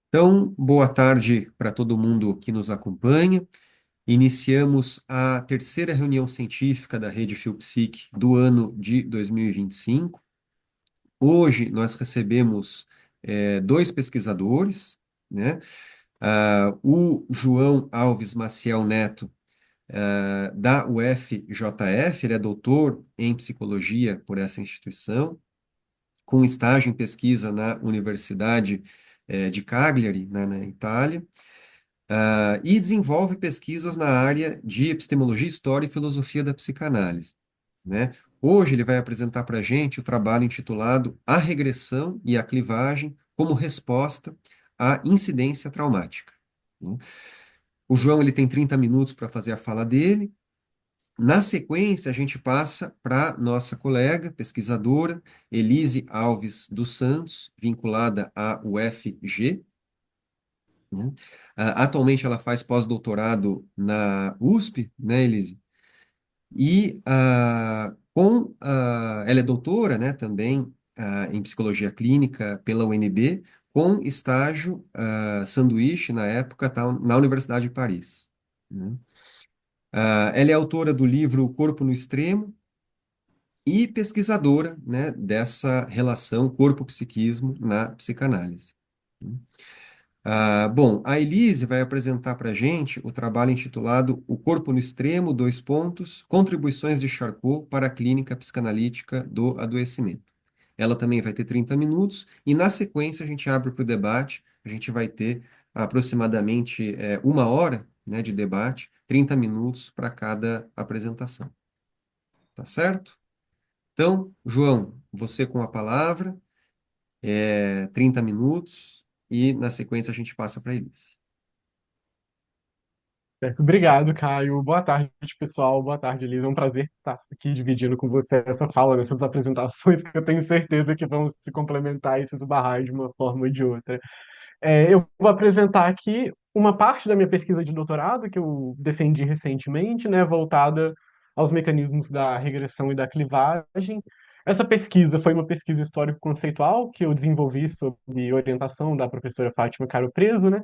Então, boa tarde para todo mundo que nos acompanha. Iniciamos a terceira reunião científica da Rede FIOPSIC do ano de 2025. Hoje nós recebemos dois pesquisadores, né? O João Alves Maciel Neto, da UFJF, ele é doutor em psicologia por essa instituição, com estágio em pesquisa na Universidade de Cagliari, na Itália. E desenvolve pesquisas na área de epistemologia, história e filosofia da psicanálise, né? Hoje ele vai apresentar para a gente o trabalho intitulado A Regressão e a Clivagem como Resposta à Incidência Traumática, né? O João ele tem 30 minutos para fazer a fala dele. Na sequência, a gente passa para nossa colega pesquisadora, Elise Alves dos Santos, vinculada à UFG, né? Atualmente ela faz pós-doutorado na USP, né, Elise? E ela é doutora, né, também em psicologia clínica pela UNB, com estágio sanduíche na época na Universidade de Paris, né? Ela é autora do livro O Corpo no Extremo e pesquisadora, né, dessa relação corpo-psiquismo na psicanálise, né? Bom, a Elise vai apresentar para a gente o trabalho intitulado O Corpo no Extremo, dois pontos, Contribuições de Charcot para a Clínica Psicanalítica do Adoecimento. Ela também vai ter 30 minutos e, na sequência, a gente abre para o debate. A gente vai ter aproximadamente uma hora, né, de debate, 30 minutos para cada apresentação. Tá certo? Então, João, você com a palavra, 30 minutos, e na sequência a gente passa para a Elise. Certo, obrigado, Caio. Boa tarde, pessoal. Boa tarde, Elisa. É um prazer estar aqui dividindo com você essa fala, nessas apresentações que eu tenho certeza que vão se complementar e se esbarrar de uma forma ou de outra. Eu vou apresentar aqui uma parte da minha pesquisa de doutorado que eu defendi recentemente, né, voltada aos mecanismos da regressão e da clivagem. Essa pesquisa foi uma pesquisa histórico-conceitual que eu desenvolvi sob orientação da professora Fátima Caro Preso, né?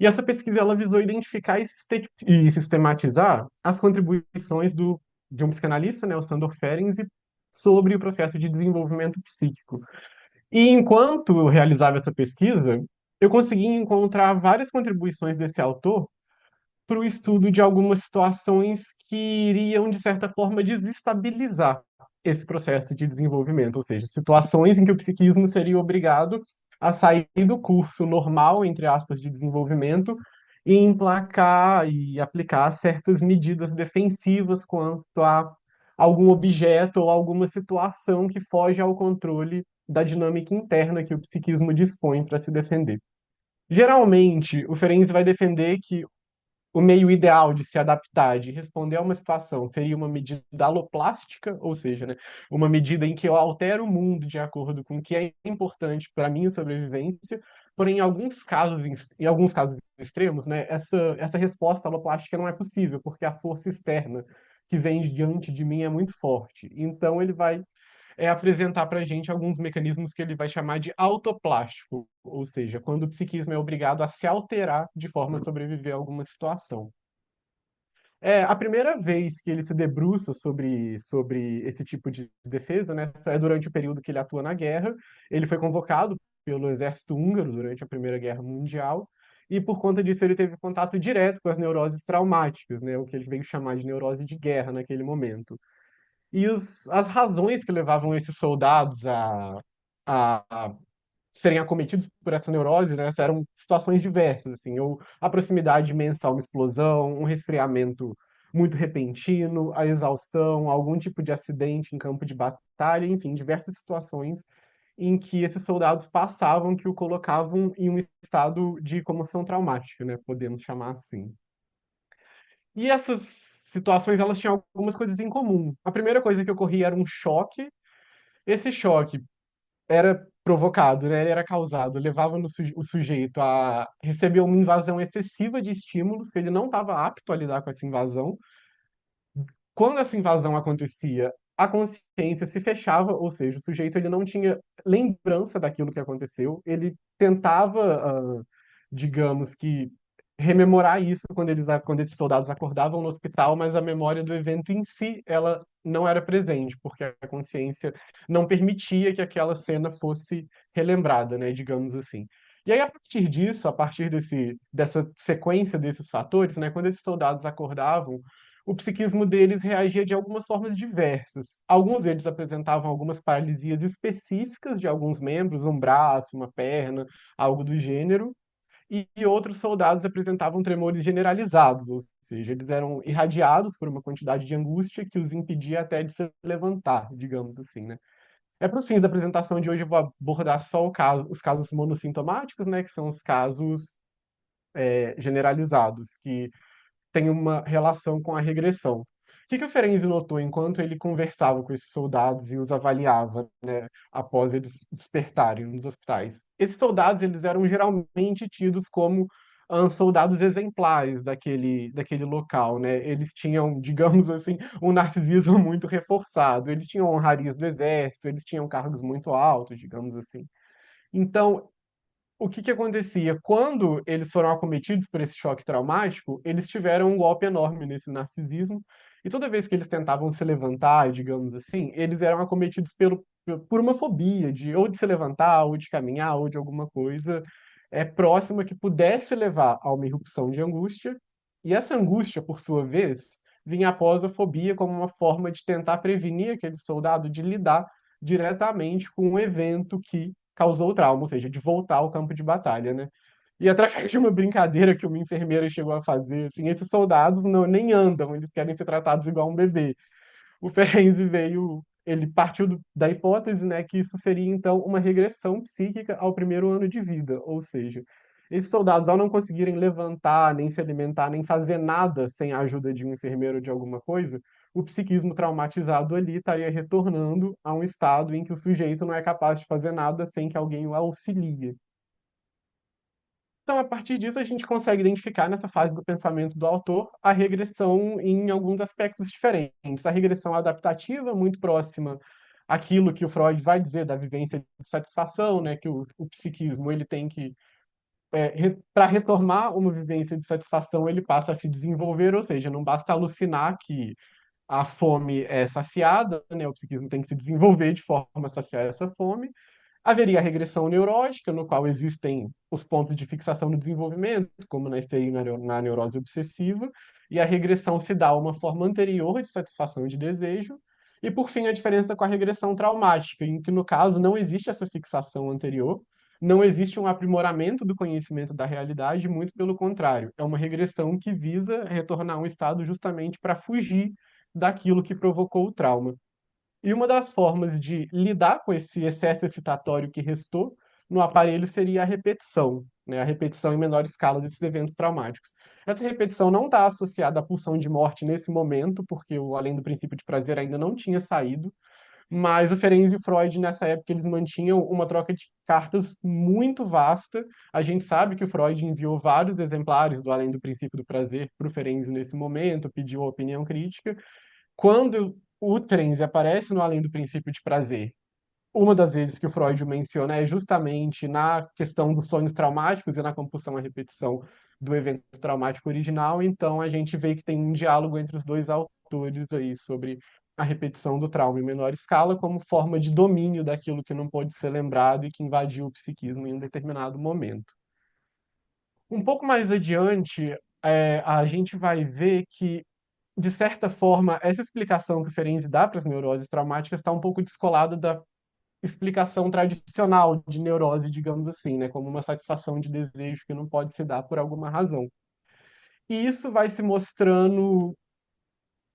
E essa pesquisa ela visou identificar e sistematizar as contribuições de um psicanalista, né, o Sandor Ferenczi, sobre o processo de desenvolvimento psíquico. E enquanto eu realizava essa pesquisa, eu consegui encontrar várias contribuições desse autor para o estudo de algumas situações que iriam, de certa forma, desestabilizar esse processo de desenvolvimento, ou seja, situações em que o psiquismo seria obrigado a sair do curso normal, entre aspas, de desenvolvimento e emplacar e aplicar certas medidas defensivas quanto a algum objeto ou alguma situação que foge ao controle da dinâmica interna que o psiquismo dispõe para se defender. Geralmente, o Ferenczi vai defender que o meio ideal de se adaptar, de responder a uma situação, seria uma medida aloplástica, ou seja, né, uma medida em que eu altero o mundo de acordo com o que é importante para a minha sobrevivência. Porém, em alguns casos extremos, né, essa resposta aloplástica não é possível, porque a força externa que vem diante de mim é muito forte. Então, ele vai apresentar para a gente alguns mecanismos que ele vai chamar de autoplástico, ou seja, quando o psiquismo é obrigado a se alterar de forma a sobreviver a alguma situação. A primeira vez que ele se debruça sobre esse tipo de defesa, né, é durante o período que ele atua na guerra. Ele foi convocado pelo exército húngaro durante a Primeira Guerra Mundial, e por conta disso ele teve contato direto com as neuroses traumáticas, né, o que ele veio chamar de neurose de guerra naquele momento. E as razões que levavam esses soldados a serem acometidos por essa neurose, né, eram situações diversas, assim, ou a proximidade imensa a uma explosão, um resfriamento muito repentino, a exaustão, algum tipo de acidente em campo de batalha, enfim, diversas situações em que esses soldados passavam que o colocavam em um estado de comoção traumática, né, podemos chamar assim. E essas situações, elas tinham algumas coisas em comum. A primeira coisa que ocorria era um choque. Esse choque era provocado, né? Ele era causado, levava o sujeito a receber uma invasão excessiva de estímulos, que ele não estava apto a lidar com essa invasão. Quando essa invasão acontecia, a consciência se fechava, ou seja, o sujeito ele não tinha lembrança daquilo que aconteceu, ele tentava digamos que, rememorar isso quando esses soldados acordavam no hospital, mas a memória do evento em si, ela não era presente, porque a consciência não permitia que aquela cena fosse relembrada, né, digamos assim. E aí, a partir disso, a partir dessa sequência desses fatores, né, quando esses soldados acordavam, o psiquismo deles reagia de algumas formas diversas. Alguns deles apresentavam algumas paralisias específicas de alguns membros, um braço, uma perna, algo do gênero, e outros soldados apresentavam tremores generalizados, ou seja, eles eram irradiados por uma quantidade de angústia que os impedia até de se levantar, digamos assim, né? É para os fins da apresentação de hoje, eu vou abordar só os casos monossintomáticos, né, que são os casos generalizados, que tem uma relação com a regressão. O que o Ferenczi notou enquanto ele conversava com esses soldados e os avaliava, né, após eles despertarem nos hospitais? Esses soldados eles eram geralmente tidos como soldados exemplares daquele local, né? Eles tinham, digamos assim, um narcisismo muito reforçado. Eles tinham honrarias do exército, eles tinham cargos muito altos, digamos assim. Então, o que acontecia? Quando eles foram acometidos por esse choque traumático, eles tiveram um golpe enorme nesse narcisismo, e toda vez que eles tentavam se levantar, digamos assim, eles eram acometidos por uma fobia de ou de se levantar, ou de caminhar, ou de alguma coisa próxima que pudesse levar a uma irrupção de angústia, e essa angústia, por sua vez, vinha após a fobia como uma forma de tentar prevenir aquele soldado de lidar diretamente com um evento que causou o trauma, ou seja, de voltar ao campo de batalha, né? E através de uma brincadeira que uma enfermeira chegou a fazer, assim, esses soldados não nem andam, eles querem ser tratados igual um bebê. O Ferenczi ele partiu da hipótese, né, que isso seria então uma regressão psíquica ao primeiro ano de vida, ou seja, esses soldados, ao não conseguirem levantar, nem se alimentar, nem fazer nada sem a ajuda de um enfermeiro ou de alguma coisa, o psiquismo traumatizado ali estaria retornando a um estado em que o sujeito não é capaz de fazer nada sem que alguém o auxilie. Então, a partir disso, a gente consegue identificar nessa fase do pensamento do autor a regressão em alguns aspectos diferentes. A regressão adaptativa, muito próxima àquilo que o Freud vai dizer da vivência de satisfação, né, que o psiquismo ele tem que, para retomar uma vivência de satisfação, ele passa a se desenvolver, ou seja, não basta alucinar que a fome é saciada, né, o psiquismo tem que se desenvolver de forma a saciar essa fome. Haveria a regressão neurótica, no qual existem os pontos de fixação no desenvolvimento, como na histeria e na neurose obsessiva, e a regressão se dá a uma forma anterior de satisfação de desejo, e por fim a diferença com a regressão traumática, em que no caso não existe essa fixação anterior, não existe um aprimoramento do conhecimento da realidade, muito pelo contrário, é uma regressão que visa retornar a um estado justamente para fugir daquilo que provocou o trauma. E uma das formas de lidar com esse excesso excitatório que restou no aparelho seria a repetição, né? A repetição em menor escala desses eventos traumáticos. Essa repetição não está associada à pulsão de morte nesse momento, porque o além do princípio de prazer ainda não tinha saído, mas o Ferenczi e o Freud, nessa época, eles mantinham uma troca de cartas muito vasta. A gente sabe que o Freud enviou vários exemplares do Além do Princípio do Prazer para o Ferenczi nesse momento, pediu a opinião crítica. Quando o transe aparece no Além do Princípio de Prazer, uma das vezes que o Freud o menciona é justamente na questão dos sonhos traumáticos e na compulsão à repetição do evento traumático original, então a gente vê que tem um diálogo entre os dois autores aí sobre a repetição do trauma em menor escala como forma de domínio daquilo que não pode ser lembrado e que invadiu o psiquismo em um determinado momento. Um pouco mais adiante, a gente vai ver que de certa forma, essa explicação que o Ferenczi dá para as neuroses traumáticas está um pouco descolada da explicação tradicional de neurose, digamos assim, né, como uma satisfação de desejo que não pode se dar por alguma razão. E isso vai se mostrando,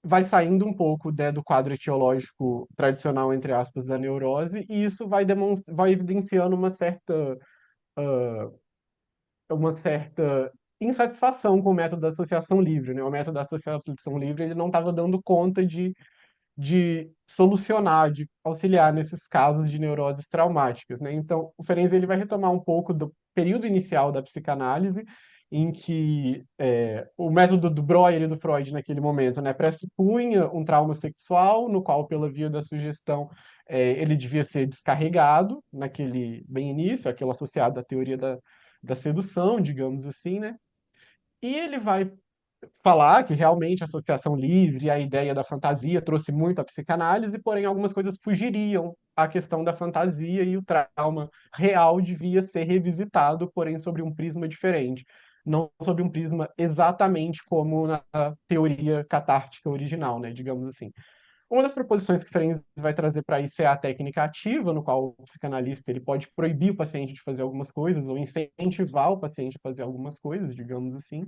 vai saindo um pouco, né, do quadro etiológico tradicional, entre aspas, da neurose, e isso vai evidenciando uma certa insatisfação com o método da associação livre, né? O método da associação livre ele não estava dando conta de solucionar, de auxiliar nesses casos de neuroses traumáticas, né? Então, o Ferenczi ele vai retomar um pouco do período inicial da psicanálise, em que o método do Breuer e do Freud naquele momento, né, pressupunha um trauma sexual, no qual, pela via da sugestão, ele devia ser descarregado naquele bem início, aquilo associado à teoria da sedução, digamos assim, né? E ele vai falar que realmente a associação livre e a ideia da fantasia trouxe muito a psicanálise, porém algumas coisas fugiriam à questão da fantasia e o trauma real devia ser revisitado, porém sobre um prisma diferente, não sobre um prisma exatamente como na teoria catártica original, né, digamos assim. Uma das proposições que Ferenczi vai trazer para isso é a técnica ativa, no qual o psicanalista ele pode proibir o paciente de fazer algumas coisas ou incentivar o paciente a fazer algumas coisas, digamos assim.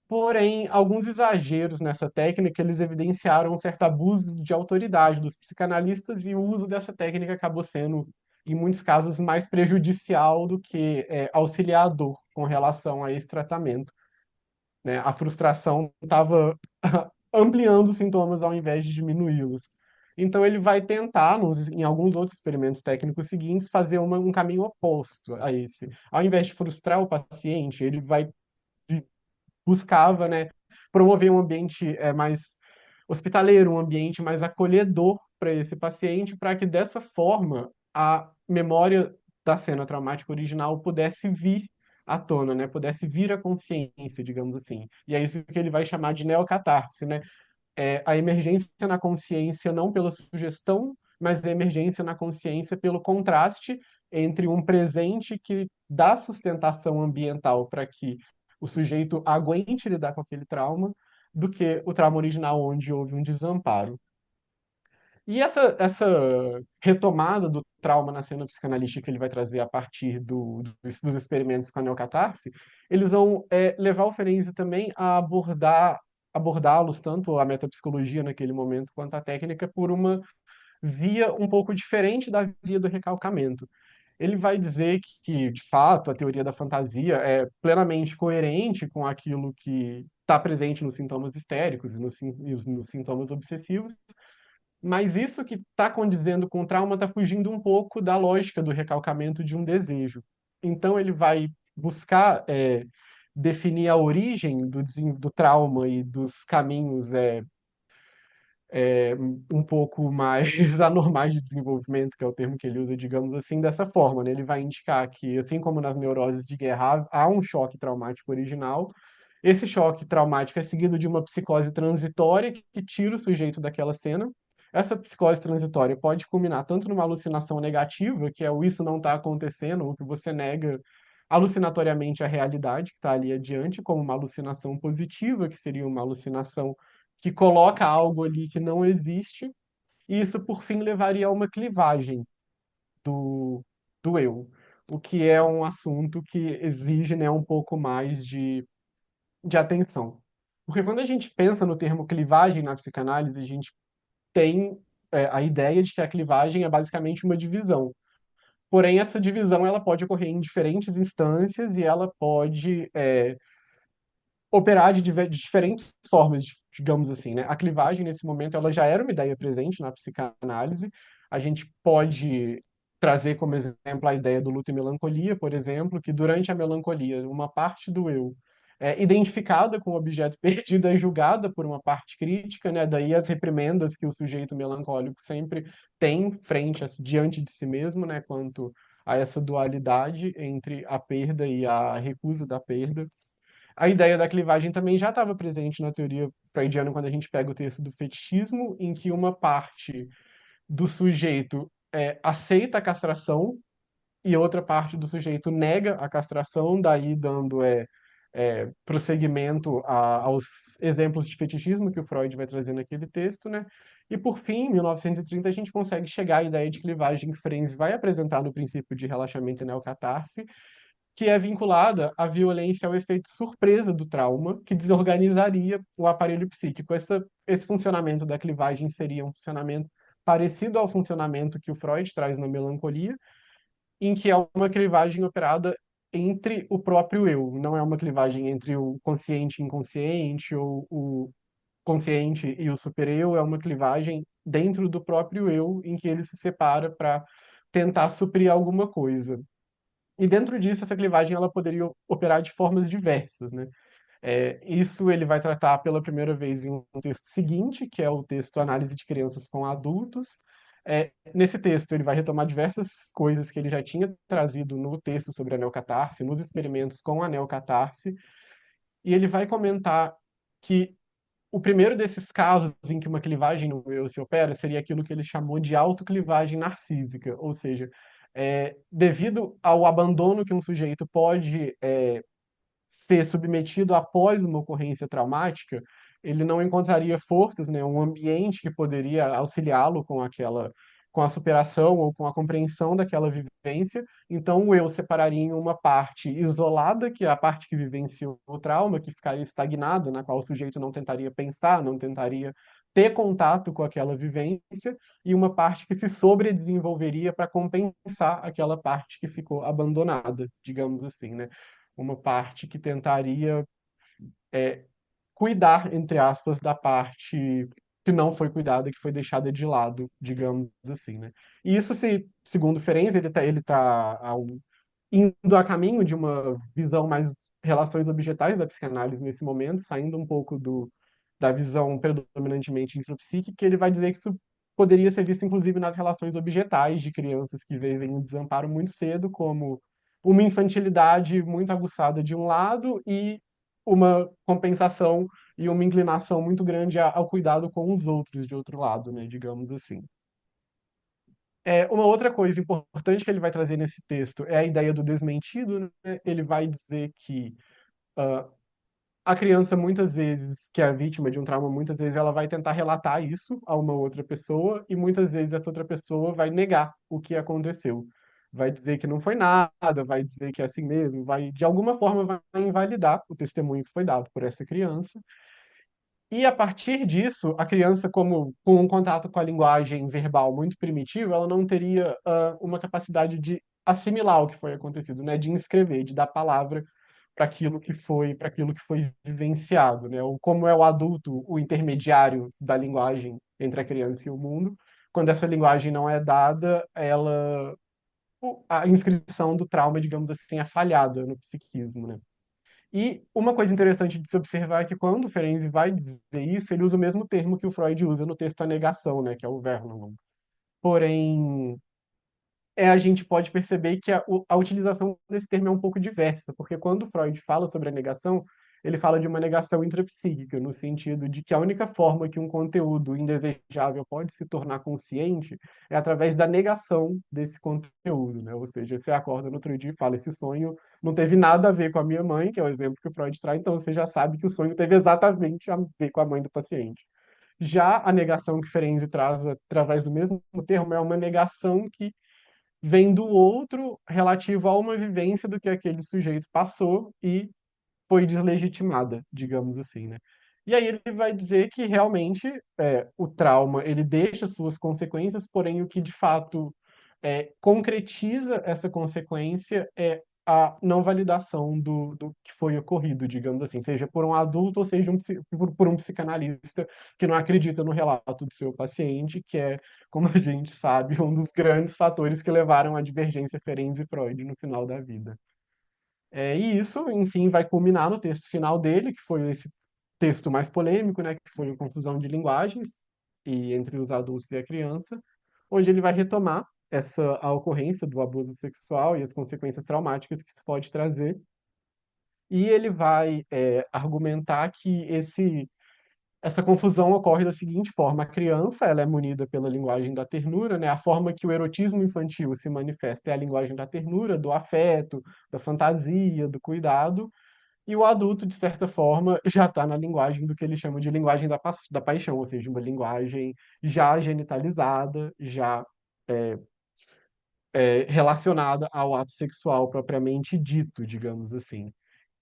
Porém, alguns exageros nessa técnica, eles evidenciaram um certo abuso de autoridade dos psicanalistas e o uso dessa técnica acabou sendo, em muitos casos, mais prejudicial do que auxiliador com relação a esse tratamento, né? A frustração estava ampliando os sintomas ao invés de diminuí-los. Então, ele vai tentar, em alguns outros experimentos técnicos seguintes, fazer um caminho oposto a esse. Ao invés de frustrar o paciente, ele vai buscava, né, promover um ambiente mais hospitaleiro, um ambiente mais acolhedor para esse paciente, para que dessa forma a memória da cena traumática original pudesse vir à tona, né, pudesse vir à consciência, digamos assim. E é isso que ele vai chamar de neocatarse, né? É a emergência na consciência não pela sugestão, mas a emergência na consciência pelo contraste entre um presente que dá sustentação ambiental para que o sujeito aguente lidar com aquele trauma, do que o trauma original onde houve um desamparo. E essa retomada do trauma na cena psicanalística que ele vai trazer a partir dos experimentos com a neocatarse, eles vão levar o Ferenczi também a abordá-los, tanto a metapsicologia naquele momento quanto a técnica, por uma via um pouco diferente da via do recalcamento. Ele vai dizer que, de fato, a teoria da fantasia é plenamente coerente com aquilo que está presente nos sintomas histéricos e nos sintomas obsessivos, mas isso que está condizendo com o trauma está fugindo um pouco da lógica do recalcamento de um desejo. Então ele vai buscar definir a origem do trauma e dos caminhos um pouco mais anormais de desenvolvimento, que é o termo que ele usa, digamos assim, dessa forma, né? Ele vai indicar que, assim como nas neuroses de guerra, há um choque traumático original. Esse choque traumático é seguido de uma psicose transitória que tira o sujeito daquela cena. Essa psicose transitória pode culminar tanto numa alucinação negativa, que é o isso não está acontecendo, ou que você nega alucinatoriamente a realidade que está ali adiante, como uma alucinação positiva, que seria uma alucinação que coloca algo ali que não existe, e isso, por fim, levaria a uma clivagem do, do eu, o que é um assunto que exige, né, um pouco mais de atenção. Porque quando a gente pensa no termo clivagem na psicanálise, a gente tem a ideia de que a clivagem é basicamente uma divisão. Porém, essa divisão ela pode ocorrer em diferentes instâncias e ela pode operar de diferentes formas, digamos assim, né? A clivagem, nesse momento, ela já era uma ideia presente na psicanálise. A gente pode trazer como exemplo a ideia do luto e melancolia, por exemplo, que durante a melancolia, uma parte do eu é identificada com o objeto perdido é julgada por uma parte crítica, né? Daí as reprimendas que o sujeito melancólico sempre tem diante de si mesmo, né? Quanto a essa dualidade entre a perda e a recusa da perda. A ideia da clivagem também já estava presente na teoria freudiana quando a gente pega o texto do fetichismo, em que uma parte do sujeito aceita a castração e outra parte do sujeito nega a castração, daí dando prosseguimento aos exemplos de fetichismo que o Freud vai trazer naquele texto, né? E por fim, em 1930, a gente consegue chegar à ideia de clivagem que Ferenczi vai apresentar no princípio de relaxamento e neocatarse, que é vinculada à violência, ao efeito surpresa do trauma, que desorganizaria o aparelho psíquico. Esse funcionamento da clivagem seria um funcionamento parecido ao funcionamento que o Freud traz na melancolia, em que é uma clivagem operada entre o próprio eu, não é uma clivagem entre o consciente e inconsciente, ou o consciente e o supereu, é uma clivagem dentro do próprio eu, em que ele se separa para tentar suprir alguma coisa. E dentro disso, essa clivagem ela poderia operar de formas diversas, né? Isso ele vai tratar pela primeira vez em um texto seguinte, que é o texto Análise de Crianças com Adultos, Nesse texto, ele vai retomar diversas coisas que ele já tinha trazido no texto sobre a neocatarse, nos experimentos com a neocatarse, e ele vai comentar que o primeiro desses casos em que uma clivagem no eu se opera seria aquilo que ele chamou de autoclivagem narcísica, ou seja, devido ao abandono que um sujeito pode ser submetido após uma ocorrência traumática, ele não encontraria forças, né, um ambiente que poderia auxiliá-lo com com a superação ou com a compreensão daquela vivência. Então, o eu separaria em uma parte isolada, que é a parte que vivenciou o trauma, que ficaria estagnada, na qual o sujeito não tentaria pensar, não tentaria ter contato com aquela vivência, e uma parte que se sobredesenvolveria para compensar aquela parte que ficou abandonada, digamos assim, né? Uma parte que tentaria cuidar, entre aspas, da parte que não foi cuidada, que foi deixada de lado, digamos assim, né? E isso, segundo Ferenczi, ele tá indo a caminho de uma visão mais relações objetais da psicanálise nesse momento, saindo um pouco da visão predominantemente intrapsíquica, que ele vai dizer que isso poderia ser visto, inclusive, nas relações objetais de crianças que vivem um desamparo muito cedo, como uma infantilidade muito aguçada de um lado e uma compensação e uma inclinação muito grande ao cuidado com os outros de outro lado, né, digamos assim. Uma outra coisa importante que ele vai trazer nesse texto é a ideia do desmentido, né? Ele vai dizer que ah, a criança, muitas vezes, que é a vítima de um trauma, muitas vezes ela vai tentar relatar isso a uma outra pessoa e muitas vezes essa outra pessoa vai negar o que aconteceu. Vai dizer que não foi nada, vai dizer que é assim mesmo, vai, de alguma forma, vai invalidar o testemunho que foi dado por essa criança. E a partir disso, a criança, como com um contato com a linguagem verbal muito primitivo, ela não teria uma capacidade de assimilar o que foi acontecido, né? De inscrever, de dar palavra para aquilo que foi vivenciado, né? Ou como é o adulto, o intermediário da linguagem entre a criança e o mundo. Quando essa linguagem não é dada, a inscrição do trauma, digamos assim, é falhada no psiquismo, né? E uma coisa interessante de se observar é que quando o Ferenczi vai dizer isso, ele usa o mesmo termo que o Freud usa no texto A Negação, né, que é o Vernon. Porém, a gente pode perceber que a utilização desse termo é um pouco diversa, porque quando Freud fala sobre a negação, ele fala de uma negação intrapsíquica, no sentido de que a única forma que um conteúdo indesejável pode se tornar consciente é através da negação desse conteúdo, né? Ou seja, você acorda no outro dia e fala, esse sonho não teve nada a ver com a minha mãe, que é o exemplo que o Freud traz, então você já sabe que o sonho teve exatamente a ver com a mãe do paciente. Já a negação que Ferenczi traz através do mesmo termo é uma negação que vem do outro relativo a uma vivência do que aquele sujeito passou e foi deslegitimada, digamos assim, né? E aí ele vai dizer que realmente o trauma ele deixa suas consequências, porém o que de fato concretiza essa consequência é a não validação do que foi ocorrido, digamos assim, seja por um adulto ou seja por um psicanalista que não acredita no relato do seu paciente, que é, como a gente sabe, um dos grandes fatores que levaram à divergência Ferenczi-Freud no final da vida. E isso, enfim, vai culminar no texto final dele, que foi esse texto mais polêmico, né, que foi a confusão de linguagens e entre os adultos e a criança, onde ele vai retomar a ocorrência do abuso sexual e as consequências traumáticas que isso pode trazer. E ele vai argumentar que essa confusão ocorre da seguinte forma: a criança ela é munida pela linguagem da ternura, né? A forma que o erotismo infantil se manifesta é a linguagem da ternura, do afeto, da fantasia, do cuidado, e o adulto, de certa forma, já está na linguagem do que ele chama de linguagem da paixão, ou seja, uma linguagem já genitalizada, já relacionada ao ato sexual propriamente dito, digamos assim.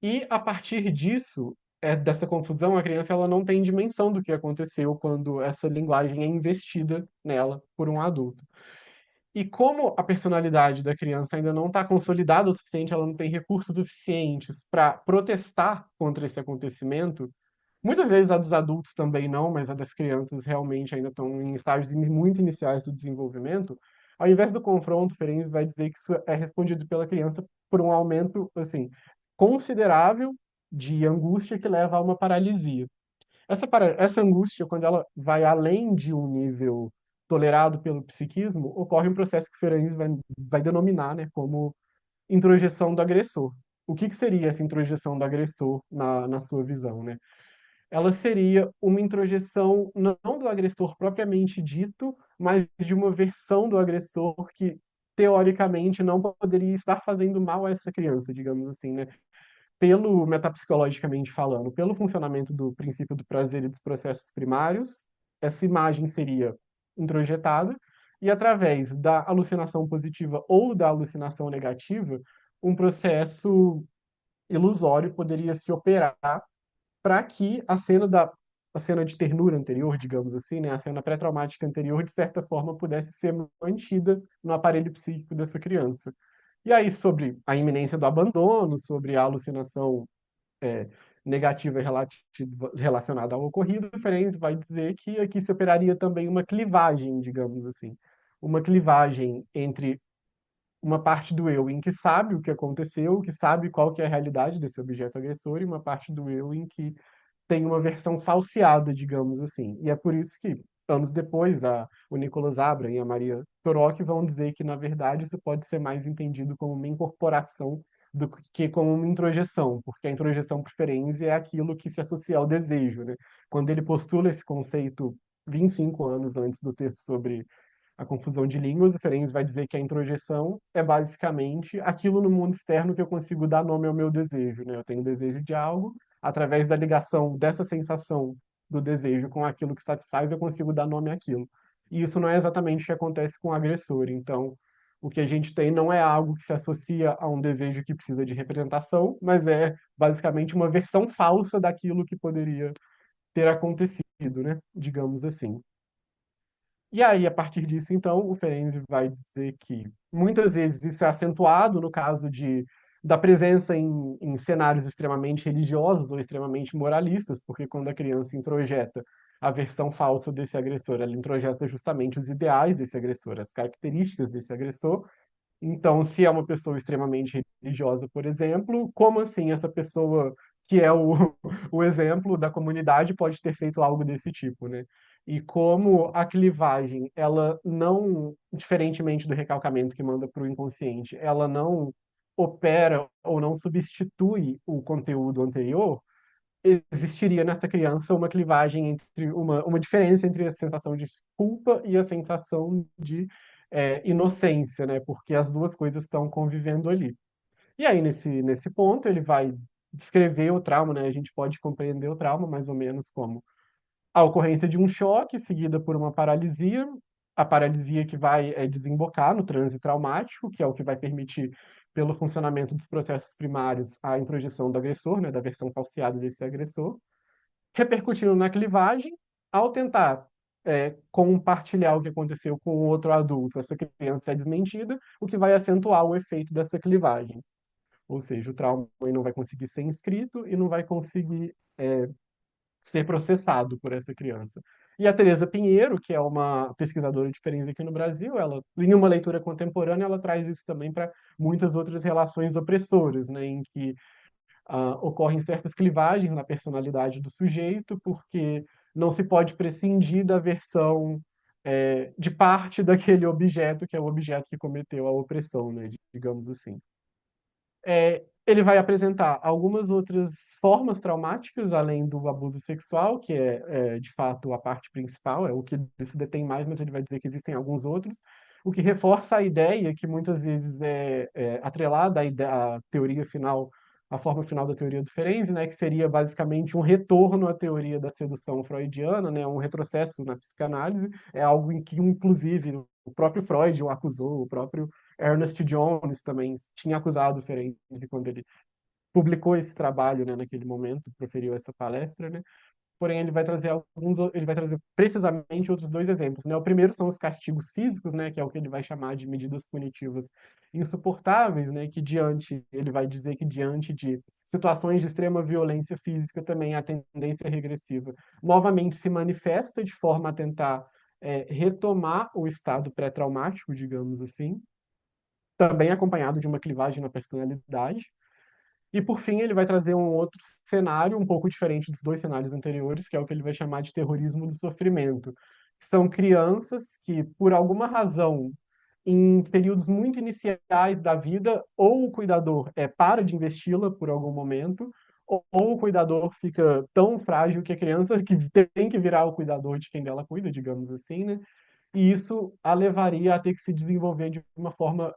E a partir disso, dessa confusão, a criança ela não tem dimensão do que aconteceu quando essa linguagem é investida nela por um adulto. E como a personalidade da criança ainda não está consolidada o suficiente, ela não tem recursos suficientes para protestar contra esse acontecimento, muitas vezes a dos adultos também não, mas a das crianças realmente ainda estão em estágios muito iniciais do desenvolvimento. Ao invés do confronto, Ferenczi vai dizer que isso é respondido pela criança por um aumento assim considerável de angústia que leva a uma paralisia. Essa angústia, quando ela vai além de um nível tolerado pelo psiquismo, ocorre um processo que Ferenczi vai denominar, né, como introjeção do agressor. O que seria essa introjeção do agressor na sua visão, né? Ela seria uma introjeção não do agressor propriamente dito, mas de uma versão do agressor que teoricamente não poderia estar fazendo mal a essa criança, digamos assim, né? Pelo metapsicologicamente falando, pelo funcionamento do princípio do prazer e dos processos primários, essa imagem seria introjetada e através da alucinação positiva ou da alucinação negativa, um processo ilusório poderia se operar para que a cena de ternura anterior, digamos assim, né, a cena pré-traumática anterior, de certa forma, pudesse ser mantida no aparelho psíquico dessa criança. E aí, sobre a iminência do abandono, sobre a alucinação é, negativa relacionada ao ocorrido, Ferenc vai dizer que aqui se operaria também uma clivagem, digamos assim. Uma clivagem entre uma parte do eu em que sabe o que aconteceu, que sabe qual que é a realidade desse objeto agressor, e uma parte do eu em que tem uma versão falseada, digamos assim. E é por isso que, anos depois, o Nicolas Abram e a Maria Torok vão dizer que, na verdade, isso pode ser mais entendido como uma incorporação do que como uma introjeção, porque a introjeção preferência é aquilo que se associa ao desejo, né? Quando ele postula esse conceito 25 anos antes do texto sobre a confusão de línguas, o Ferenc vai dizer que a introjeção é basicamente aquilo no mundo externo que eu consigo dar nome ao meu desejo, né? Eu tenho desejo de algo, através da ligação dessa sensação do desejo com aquilo que satisfaz, eu consigo dar nome àquilo. E isso não é exatamente o que acontece com o agressor. Então, o que a gente tem não é algo que se associa a um desejo que precisa de representação, mas é basicamente uma versão falsa daquilo que poderia ter acontecido, né? Digamos assim. E aí, a partir disso, então, o Ferenczi vai dizer que muitas vezes isso é acentuado no caso da presença em cenários extremamente religiosos ou extremamente moralistas, porque quando a criança introjeta a versão falsa desse agressor, ela introjeta justamente os ideais desse agressor, as características desse agressor, então, se é uma pessoa extremamente religiosa, por exemplo, como assim essa pessoa que é o exemplo da comunidade pode ter feito algo desse tipo, né? E como a clivagem, ela não, diferentemente do recalcamento que manda para o inconsciente, ela não opera ou não substitui o conteúdo anterior, existiria nessa criança uma clivagem entre uma diferença entre a sensação de culpa e a sensação de inocência, né? Porque as duas coisas estão convivendo ali. E aí, nesse ponto, ele vai descrever o trauma, né? A gente pode compreender o trauma mais ou menos como a ocorrência de um choque seguida por uma paralisia, a paralisia que vai desembocar no transe traumático, que é o que vai permitir, pelo funcionamento dos processos primários, a introjeção do agressor, né, da versão falseada desse agressor, repercutindo na clivagem, ao tentar compartilhar o que aconteceu com o outro adulto, essa criança é desmentida, o que vai acentuar o efeito dessa clivagem. Ou seja, o trauma não vai conseguir ser inscrito e não vai conseguir ser processado por essa criança. E a Teresa Pinheiro, que é uma pesquisadora de forense aqui no Brasil, ela, em uma leitura contemporânea, ela traz isso também para muitas outras relações opressoras, né, em que ocorrem certas clivagens na personalidade do sujeito, porque não se pode prescindir da versão de parte daquele objeto, que é o objeto que cometeu a opressão, né, digamos assim. Ele vai apresentar algumas outras formas traumáticas, além do abuso sexual, que de fato a parte principal, é o que se detém mais, mas ele vai dizer que existem alguns outros, o que reforça a ideia que muitas vezes é atrelada à teoria final, à forma final da teoria do Ferenczi, né, que seria basicamente um retorno à teoria da sedução freudiana, né, um retrocesso na psicanálise, é algo em que, inclusive, o próprio Freud o acusou, o próprio Ernest Jones também tinha acusado o Ferenczi quando ele publicou esse trabalho, né, naquele momento, proferiu essa palestra, né? Porém, ele vai trazer precisamente outros dois exemplos, né? O primeiro são os castigos físicos, né, que é o que ele vai chamar de medidas punitivas insuportáveis, né, ele vai dizer que diante de situações de extrema violência física também a tendência regressiva novamente se manifesta de forma a tentar retomar o estado pré-traumático, digamos assim, também acompanhado de uma clivagem na personalidade. E por fim, ele vai trazer um outro cenário um pouco diferente dos dois cenários anteriores, que é o que ele vai chamar de terrorismo do sofrimento, São crianças que, por alguma razão, em períodos muito iniciais da vida, ou o cuidador para de investi-la por algum momento, ou o cuidador fica tão frágil que a criança que tem que virar o cuidador de quem dela cuida, digamos assim, né? E isso a levaria a ter que se desenvolver de uma forma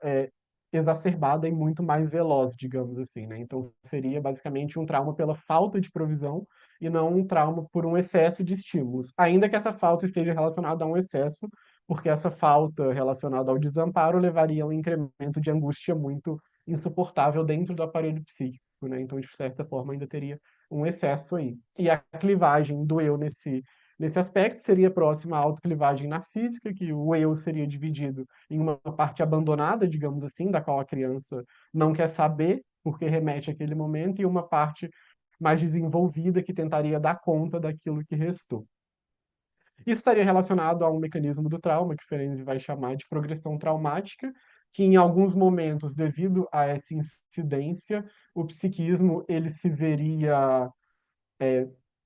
exacerbada e muito mais veloz, digamos assim, né? Então seria basicamente um trauma pela falta de provisão e não um trauma por um excesso de estímulos, ainda que essa falta esteja relacionada a um excesso, porque essa falta relacionada ao desamparo levaria a um incremento de angústia muito insuportável dentro do aparelho psíquico, né? Então, de certa forma, ainda teria um excesso aí. E a clivagem do eu nesse aspecto, seria próxima à autoclivagem narcísica, que o eu seria dividido em uma parte abandonada, digamos assim, da qual a criança não quer saber, porque remete àquele momento, e uma parte mais desenvolvida que tentaria dar conta daquilo que restou. Isso estaria relacionado a um mecanismo do trauma, que Ferenczi vai chamar de progressão traumática, que em alguns momentos, devido a essa incidência, o psiquismo ele se veria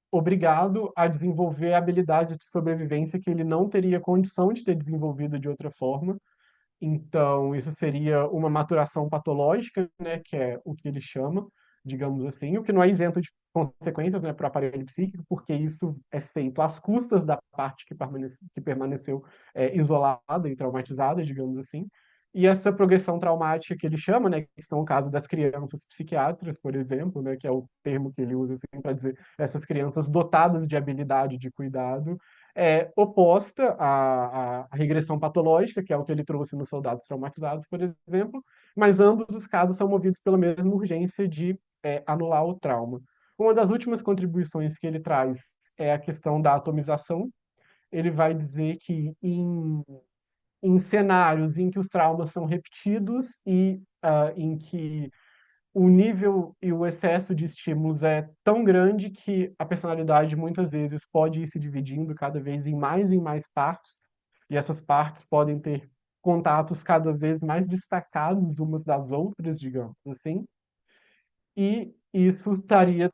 obrigado a desenvolver habilidades de sobrevivência que ele não teria condição de ter desenvolvido de outra forma. Então, isso seria uma maturação patológica, né, que é o que ele chama, digamos assim, o que não é isento de consequências, né, para o aparelho psíquico, porque isso é feito às custas da parte que permaneceu isolada e traumatizada, digamos assim. E essa progressão traumática que ele chama, né, que são o caso das crianças psiquiátricas, por exemplo, né, que é o termo que ele usa assim, para dizer essas crianças dotadas de habilidade de cuidado, oposta à regressão patológica, que é o que ele trouxe nos soldados traumatizados, por exemplo, mas ambos os casos são movidos pela mesma urgência de anular o trauma. Uma das últimas contribuições que ele traz é a questão da atomização. Ele vai dizer que em cenários em que os traumas são repetidos e em que o nível e o excesso de estímulos é tão grande que a personalidade muitas vezes pode ir se dividindo cada vez em mais partes, e essas partes podem ter contatos cada vez mais destacados umas das outras, digamos assim, e isso traria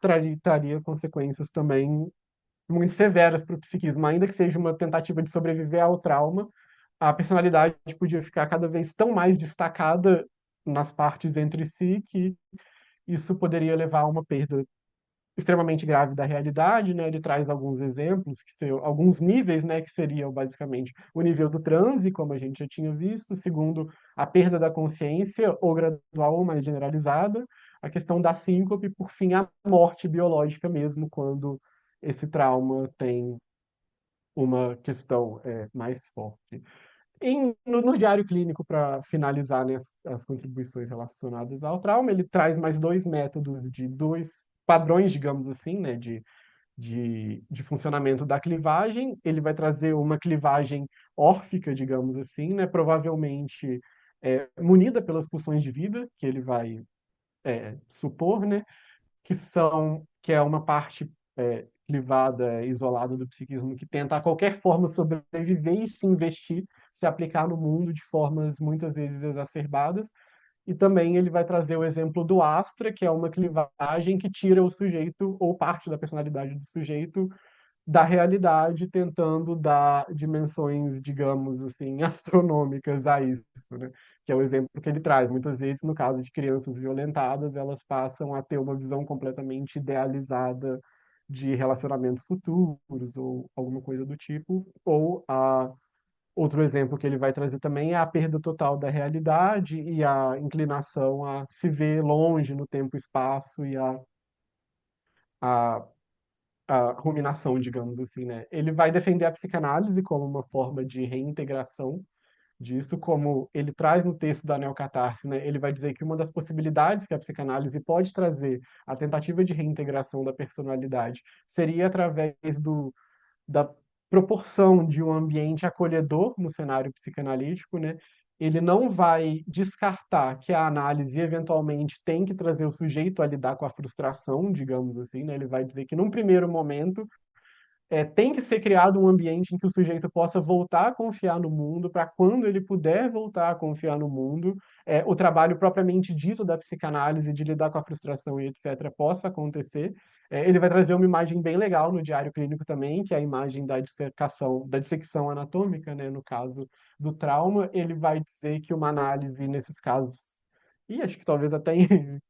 consequências também muito severas para o psiquismo, ainda que seja uma tentativa de sobreviver ao trauma, a personalidade podia ficar cada vez tão mais destacada nas partes entre si que isso poderia levar a uma perda extremamente grave da realidade, né? Ele traz alguns exemplos, alguns níveis, né? Que seriam basicamente o nível do transe, como a gente já tinha visto, segundo, a perda da consciência, ou gradual ou mais generalizada, a questão da síncope, por fim, a morte biológica mesmo, quando esse trauma tem uma questão mais forte. No diário clínico, para finalizar, né, as contribuições relacionadas ao trauma, ele traz mais dois métodos de dois padrões, digamos assim, né, de funcionamento da clivagem. Ele vai trazer uma clivagem órfica, digamos assim, né, provavelmente munida pelas pulsões de vida, que ele vai supor, né, que é uma parte clivada, isolada do psiquismo, que tenta a qualquer forma sobreviver e se investir, se aplicar no mundo de formas muitas vezes exacerbadas. E também ele vai trazer o exemplo do Astra, que é uma clivagem que tira o sujeito, ou parte da personalidade do sujeito, da realidade, tentando dar dimensões, digamos assim, astronômicas a isso, né? Que é o exemplo que ele traz. Muitas vezes, no caso de crianças violentadas, elas passam a ter uma visão completamente idealizada de relacionamentos futuros ou alguma coisa do tipo, ou a outro exemplo que ele vai trazer também é a perda total da realidade e a inclinação a se ver longe no tempo e espaço e a a ruminação, digamos assim, né? Ele vai defender a psicanálise como uma forma de reintegração disso, como ele traz no texto da neocatarse, né? Ele vai dizer que uma das possibilidades que a psicanálise pode trazer à tentativa de reintegração da personalidade seria através da proporção de um ambiente acolhedor no cenário psicanalítico, né? Ele não vai descartar que a análise eventualmente tem que trazer o sujeito a lidar com a frustração, digamos assim, né? Ele vai dizer que num primeiro momento tem que ser criado um ambiente em que o sujeito possa voltar a confiar no mundo, para quando ele puder voltar a confiar no mundo, o trabalho propriamente dito da psicanálise, de lidar com a frustração e etc., possa acontecer. Ele vai trazer uma imagem bem legal no diário clínico também, que é a imagem da dissecção anatômica, né, no caso do trauma. Ele vai dizer que uma análise nesses casos, e acho que talvez até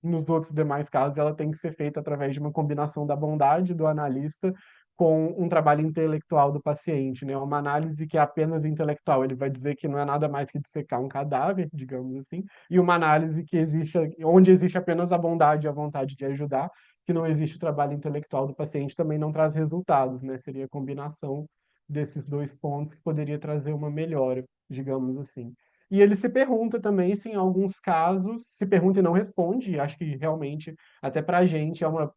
nos outros demais casos, ela tem que ser feita através de uma combinação da bondade do analista com um trabalho intelectual do paciente, né? Uma análise que é apenas intelectual. Ele vai dizer que não é nada mais que dissecar um cadáver, digamos assim, e uma análise que existe, onde existe apenas a bondade e a vontade de ajudar, que não existe o trabalho intelectual do paciente, também não traz resultados, né? Seria a combinação desses dois pontos que poderia trazer uma melhora, digamos assim. E ele se pergunta também se em alguns casos, se pergunta e não responde, acho que realmente, até para a gente, é uma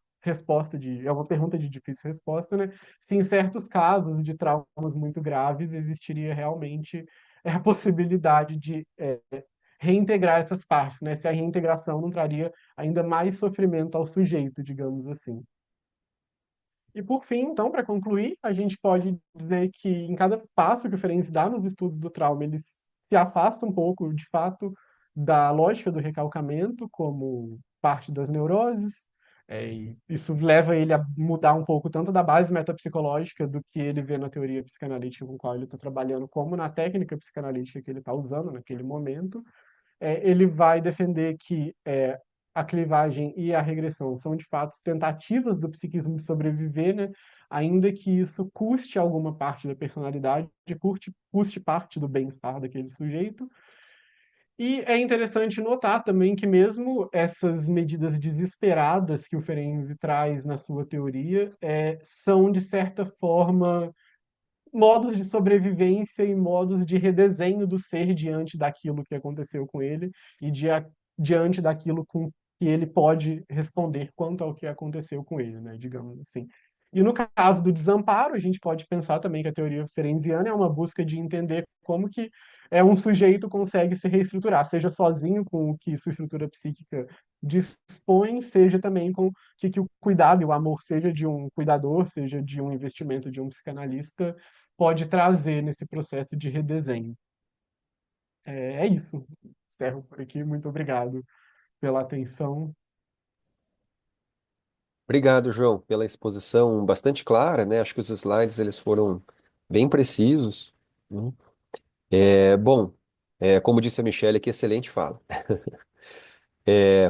pergunta de difícil resposta, né? Se em certos casos de traumas muito graves existiria realmente a possibilidade de reintegrar essas partes, né? Se a reintegração não traria ainda mais sofrimento ao sujeito, digamos assim. E por fim, então, para concluir, a gente pode dizer que em cada passo que o Ferenczi dá nos estudos do trauma, ele se afasta um pouco, de fato, da lógica do recalcamento como parte das neuroses. E isso leva ele a mudar um pouco tanto da base metapsicológica do que ele vê na teoria psicanalítica com a qual ele está trabalhando, como na técnica psicanalítica que ele está usando naquele momento. Ele vai defender que a clivagem e a regressão são, de fato, tentativas do psiquismo de sobreviver, né? Ainda que isso custe alguma parte da personalidade, custe parte do bem-estar daquele sujeito. E é interessante notar também que mesmo essas medidas desesperadas que o Ferenczi traz na sua teoria são, de certa forma, modos de sobrevivência e modos de redesenho do ser diante daquilo que aconteceu com ele e diante daquilo com que ele pode responder quanto ao que aconteceu com ele, né, digamos assim. E no caso do desamparo, a gente pode pensar também que a teoria ferenciana é uma busca de entender como que um sujeito consegue se reestruturar, seja sozinho com o que sua estrutura psíquica dispõe, seja também com que o cuidado e o amor, seja de um cuidador, seja de um investimento de um psicanalista, pode trazer nesse processo de redesenho. É isso. Encerro por aqui. Muito obrigado pela atenção. Obrigado, João, pela exposição bastante clara, né? Acho que os slides eles foram bem precisos. Né? Bom, como disse a Michelle, que excelente fala.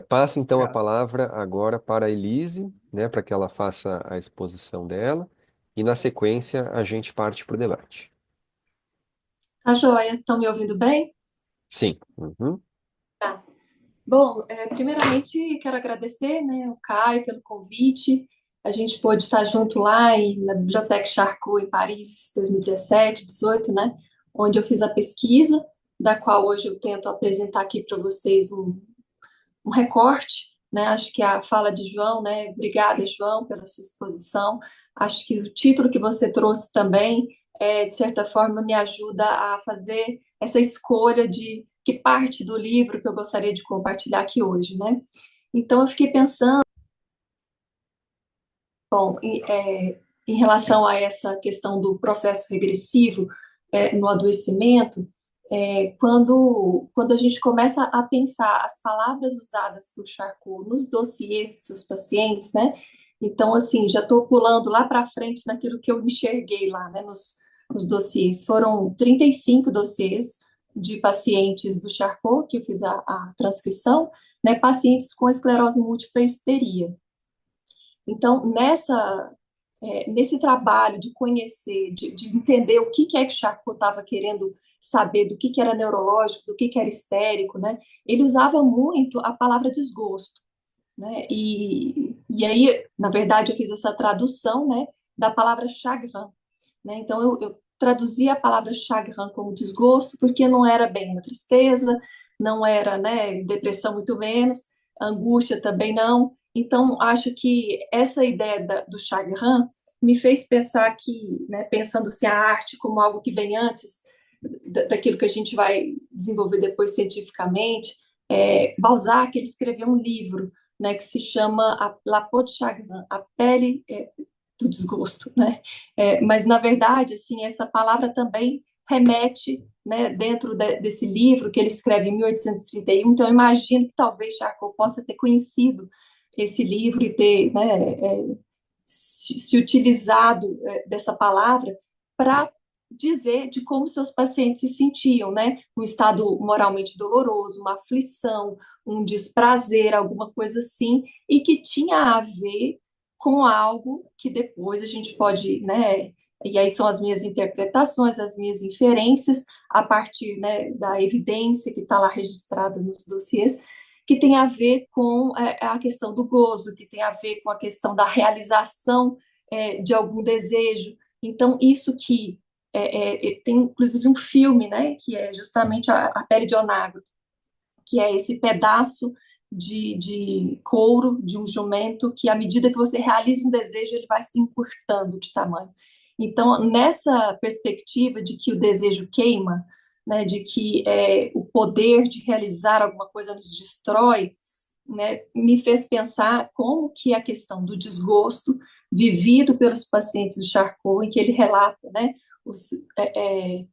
Passo então a Obrigado. palavra agora para a Elise, né, para que ela faça a exposição dela, e na sequência a gente parte para o debate. Tá joia? Estão me ouvindo bem? Sim. Uhum. Tá. Bom, primeiramente quero agradecer, né, o Caio pelo convite. A gente pôde estar junto lá na Biblioteca Charcot, em Paris, 2017, 18, né, onde eu fiz a pesquisa, da qual hoje eu tento apresentar aqui para vocês um recorte, né? Acho que a fala de João, né? Obrigada, João, pela sua exposição. Acho que o título que você trouxe também, de certa forma, me ajuda a fazer essa escolha de que parte do livro que eu gostaria de compartilhar aqui hoje, né? Então, eu fiquei pensando, bom, em relação a essa questão do processo regressivo no adoecimento, quando a gente começa a pensar as palavras usadas por Charcot nos dossiês de seus pacientes, né? Então, assim, já estou pulando lá para frente naquilo que eu enxerguei lá, né, nos dossiês. Foram 35 dossiês de pacientes do Charcot, que eu fiz a transcrição, né, pacientes com esclerose múltipla e histeria. Então, nesse trabalho de conhecer, de entender o que é que o Charcot estava querendo saber, do que era neurológico, do que era histérico, né? Ele usava muito a palavra desgosto, né? E aí, na verdade, eu fiz essa tradução, né, da palavra chagrin, né? Então, eu traduzi a palavra chagrin como desgosto, porque não era bem uma tristeza, não era, né, depressão muito menos, angústia também não. Então, acho que essa ideia do chagrin me fez pensar que, né, pensando-se a arte como algo que vem antes daquilo que a gente vai desenvolver depois cientificamente, Balzac, ele escreveu um livro, né, que se chama La peau de chagrin, a pele do desgosto, né? Mas na verdade, assim, essa palavra também remete, né, dentro desse livro que ele escreve em 1831. Então, eu imagino que talvez Charcot possa ter conhecido esse livro e ter, né, se utilizado dessa palavra para dizer de como seus pacientes se sentiam, né? Um estado moralmente doloroso, uma aflição, um desprazer, alguma coisa assim, e que tinha a ver com algo que depois a gente pode, né? E aí são as minhas interpretações, as minhas inferências, a partir, né, da evidência que está lá registrada nos dossiês, que tem a ver com a questão do gozo, que tem a ver com a questão da realização de algum desejo. Então, isso que tem inclusive um filme, né, que é justamente a Pele de Onagro, que é esse pedaço de couro de um jumento que, à medida que você realiza um desejo, ele vai se encurtando de tamanho. Então, nessa perspectiva de que o desejo queima, né, de que o poder de realizar alguma coisa nos destrói, né, me fez pensar como que a questão do desgosto vivido pelos pacientes do Charcot, em que ele relata, né, os, é, é,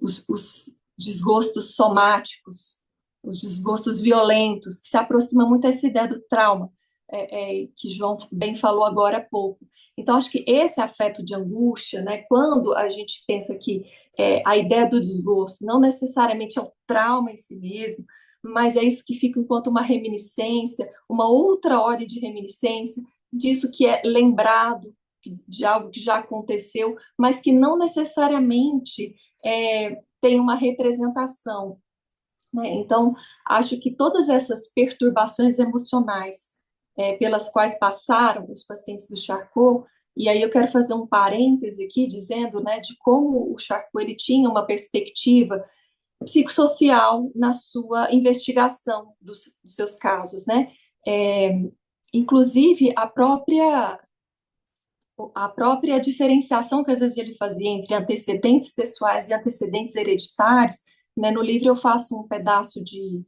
os desgostos somáticos, os desgostos violentos, que se aproxima muito dessa ideia do trauma, que João bem falou agora há pouco. Então, acho que esse afeto de angústia, né, quando a gente pensa que a ideia do desgosto não necessariamente é o trauma em si mesmo, mas é isso que fica enquanto uma reminiscência, uma outra ordem de reminiscência, disso que é lembrado, de algo que já aconteceu, mas que não necessariamente tem uma representação, né? Então, acho que todas essas perturbações emocionais pelas quais passaram os pacientes do Charcot, e aí eu quero fazer um parêntese aqui, dizendo, né, de como o Charcot ele tinha uma perspectiva psicossocial na sua investigação dos seus casos, né? É, inclusive, a própria diferenciação que às vezes ele fazia entre antecedentes pessoais e antecedentes hereditários, né? No livro eu faço um pedaço de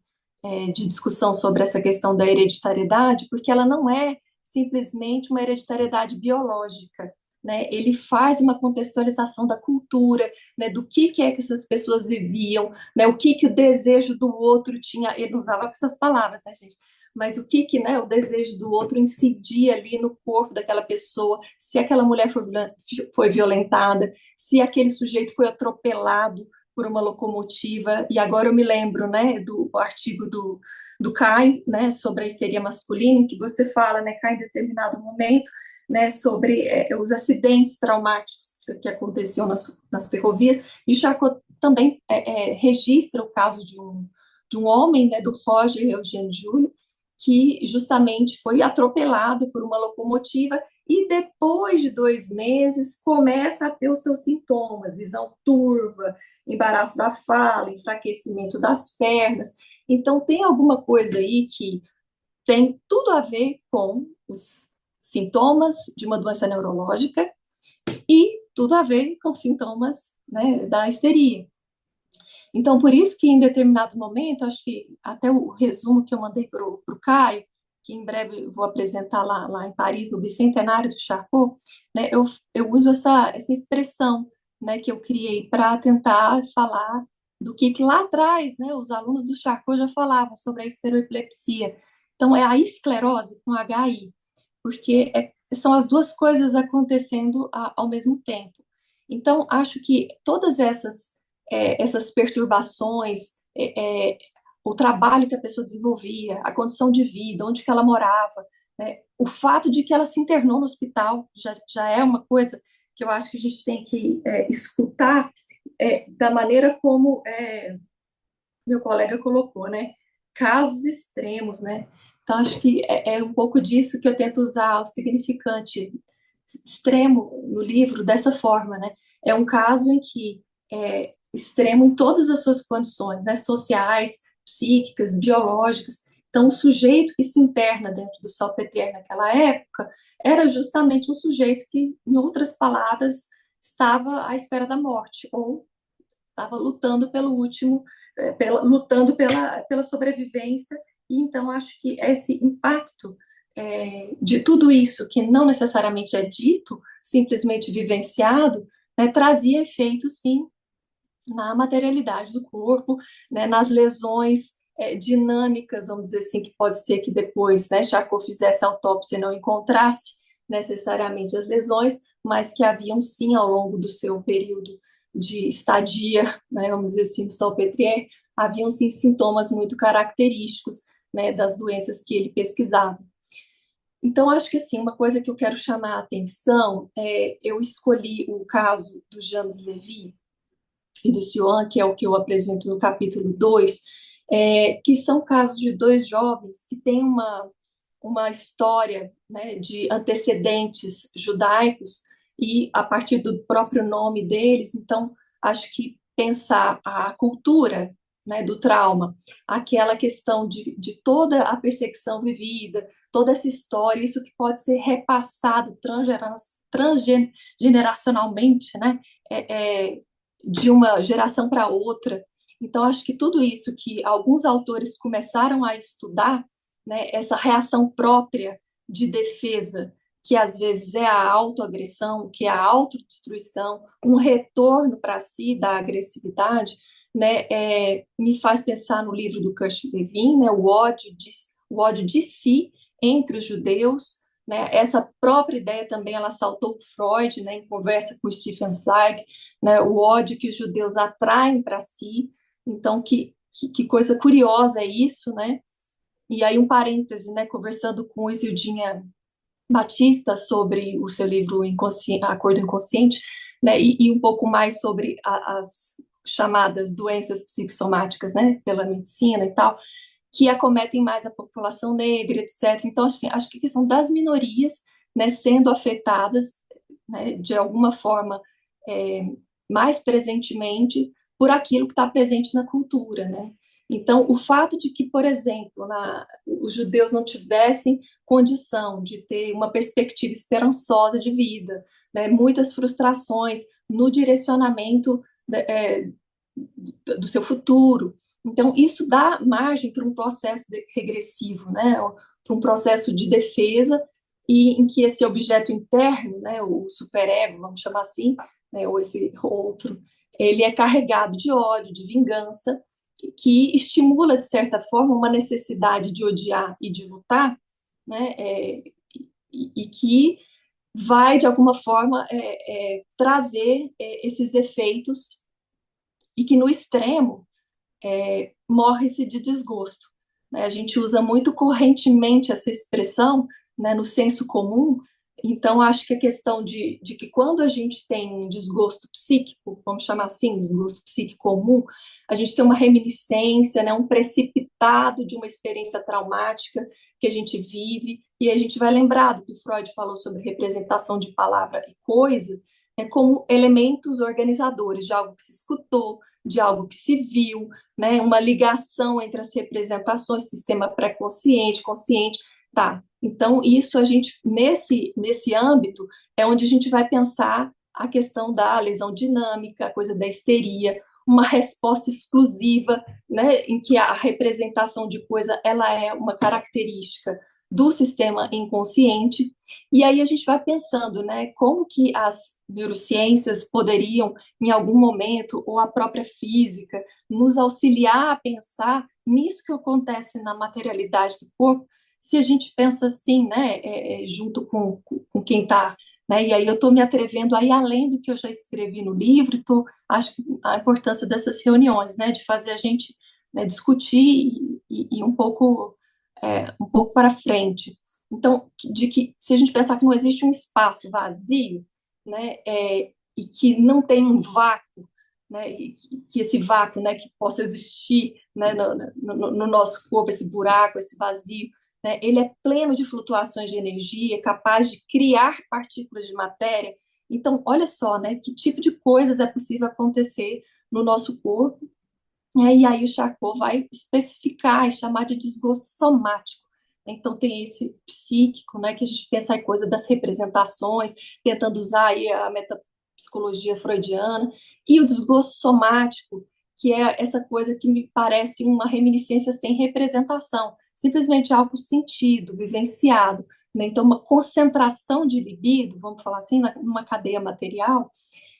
discussão sobre essa questão da hereditariedade, porque ela não é simplesmente uma hereditariedade biológica, né? Ele faz uma contextualização da cultura, né? Do que é que essas pessoas viviam, né? O que o desejo do outro tinha, ele não usava essas palavras, né, gente? Mas o que, né, o desejo do outro incidia ali no corpo daquela pessoa, se aquela mulher foi violentada, se aquele sujeito foi atropelado por uma locomotiva, e agora eu me lembro, né, do artigo do Caio, né, sobre a histeria masculina, em que você fala, né, Caio, em determinado momento, né, sobre os acidentes traumáticos que aconteciam nas ferrovias, e Charcot também registra o caso de um homem, né, do Roger Eugênio Júlio, que justamente foi atropelado por uma locomotiva e depois de 2 meses começa a ter os seus sintomas, visão turva, embaraço da fala, enfraquecimento das pernas. Então tem alguma coisa aí que tem tudo a ver com os sintomas de uma doença neurológica e tudo a ver com sintomas, né, da histeria. Então, por isso que em determinado momento, acho que até o resumo que eu mandei para o Caio, que em breve eu vou apresentar lá em Paris, no Bicentenário do Charcot, né, eu uso essa expressão, né, que eu criei para tentar falar do que lá atrás, né, os alunos do Charcot já falavam sobre a estereoepilepsia. Então, é a esclerose com HI, porque são as duas coisas acontecendo ao mesmo tempo. Então, acho que todas essas perturbações, o trabalho que a pessoa desenvolvia, a condição de vida, onde que ela morava, né? O fato de que ela se internou no hospital já é uma coisa que eu acho que a gente tem que escutar da maneira como meu colega colocou, né? Casos extremos, né? Então, acho que é um pouco disso que eu tento usar o significante extremo no livro dessa forma, né? É um caso em que extremo em todas as suas condições, né? Sociais, psíquicas, biológicas. Então, o sujeito que se interna dentro do Salpêtrière naquela época era justamente um sujeito que, em outras palavras, estava à espera da morte, ou estava lutando pelo último, lutando pela sobrevivência. E então acho que esse impacto de tudo isso, que não necessariamente é dito, simplesmente vivenciado, trazia efeitos, sim, na materialidade do corpo, né, nas lesões dinâmicas, vamos dizer assim, que pode ser que depois, né, Charcot fizesse a autópsia e não encontrasse necessariamente as lesões, mas que haviam sim ao longo do seu período de estadia, né, vamos dizer assim, no Salpêtrière, haviam sim sintomas muito característicos, né, das doenças que ele pesquisava. Então, acho que assim, uma coisa que eu quero chamar a atenção eu escolhi o caso do James Levy e do Sioan, que é o que eu apresento no capítulo 2, que são casos de dois jovens que têm uma história, né, de antecedentes judaicos e a partir do próprio nome deles, então acho que pensar a cultura, né, do trauma, aquela questão de toda a perseguição vivida, toda essa história, isso que pode ser repassado transgeneracionalmente, né, de uma geração para outra. Então, acho que tudo isso que alguns autores começaram a estudar, né, essa reação própria de defesa, que às vezes é a autoagressão, que é a autodestruição, um retorno para si da agressividade, né, me faz pensar no livro do Kurt Lewin, né, o ódio de si entre os judeus, né, essa própria ideia também ela saltou Freud, né, em conversa com Stefan Zweig, né, o ódio que os judeus atraem para si. Então, que coisa curiosa é isso, né? E aí, um parêntese, né? Conversando com Isildinha Batista sobre o seu livro Acordo Inconsciente, né? E um pouco mais sobre as chamadas doenças psicossomáticas, né? Pela medicina e tal, que acometem mais a população negra, etc. Então, assim, acho que a questão das minorias, né? Sendo afetadas, né? De alguma forma, é, mais presentemente por aquilo que está presente na cultura, né? Então, o fato de que, por exemplo, os judeus não tivessem condição de ter uma perspectiva esperançosa de vida, né? Muitas frustrações no direcionamento do seu futuro. Então, isso dá margem para um processo regressivo, né? Para um processo de defesa e em que esse objeto interno, né, o superego, vamos chamar assim, né, ou esse outro, ele é carregado de ódio, de vingança, que estimula, de certa forma, uma necessidade de odiar e de lutar, né, e que vai, de alguma forma, trazer esses efeitos e que, no extremo, morre-se de desgosto. Né? A gente usa muito correntemente essa expressão, né, no senso comum. Então, acho que a questão de que quando a gente tem um desgosto psíquico, vamos chamar assim, um desgosto psíquico comum, a gente tem uma reminiscência, né, um precipitado de uma experiência traumática que a gente vive, e a gente vai lembrar do que Freud falou sobre representação de palavra e coisa, né, como elementos organizadores de algo que se escutou, de algo que se viu, né, uma ligação entre as representações, sistema pré-consciente, consciente, tá. Então, isso a gente, nesse âmbito, é onde a gente vai pensar a questão da lesão dinâmica, a coisa da histeria, uma resposta exclusiva, né, em que a representação de coisa, ela é uma característica do sistema inconsciente, e aí a gente vai pensando, né, como que as neurociências poderiam, em algum momento, ou a própria física, nos auxiliar a pensar nisso que acontece na materialidade do corpo, se a gente pensa assim, né, junto com quem está, né, e aí eu estou me atrevendo a ir além do que eu já escrevi no livro, acho que a importância dessas reuniões, né, de fazer a gente, né, discutir e um pouco para frente. Então, de que se a gente pensar que não existe um espaço vazio, né, e que não tem um vácuo, né, e que esse vácuo, né, que possa existir, né, no nosso corpo, esse buraco, esse vazio, né, ele é pleno de flutuações de energia, capaz de criar partículas de matéria. Então, olha só, né, que tipo de coisas é possível acontecer no nosso corpo, né, e aí o Charcot vai especificar e chamar de desgosto somático. Então, tem esse psíquico, né, que a gente pensa em coisa das representações, tentando usar aí a metapsicologia freudiana, e o desgosto somático, que é essa coisa que me parece uma reminiscência sem representação, simplesmente algo sentido, vivenciado. Né? Então, uma concentração de libido, vamos falar assim, numa cadeia material,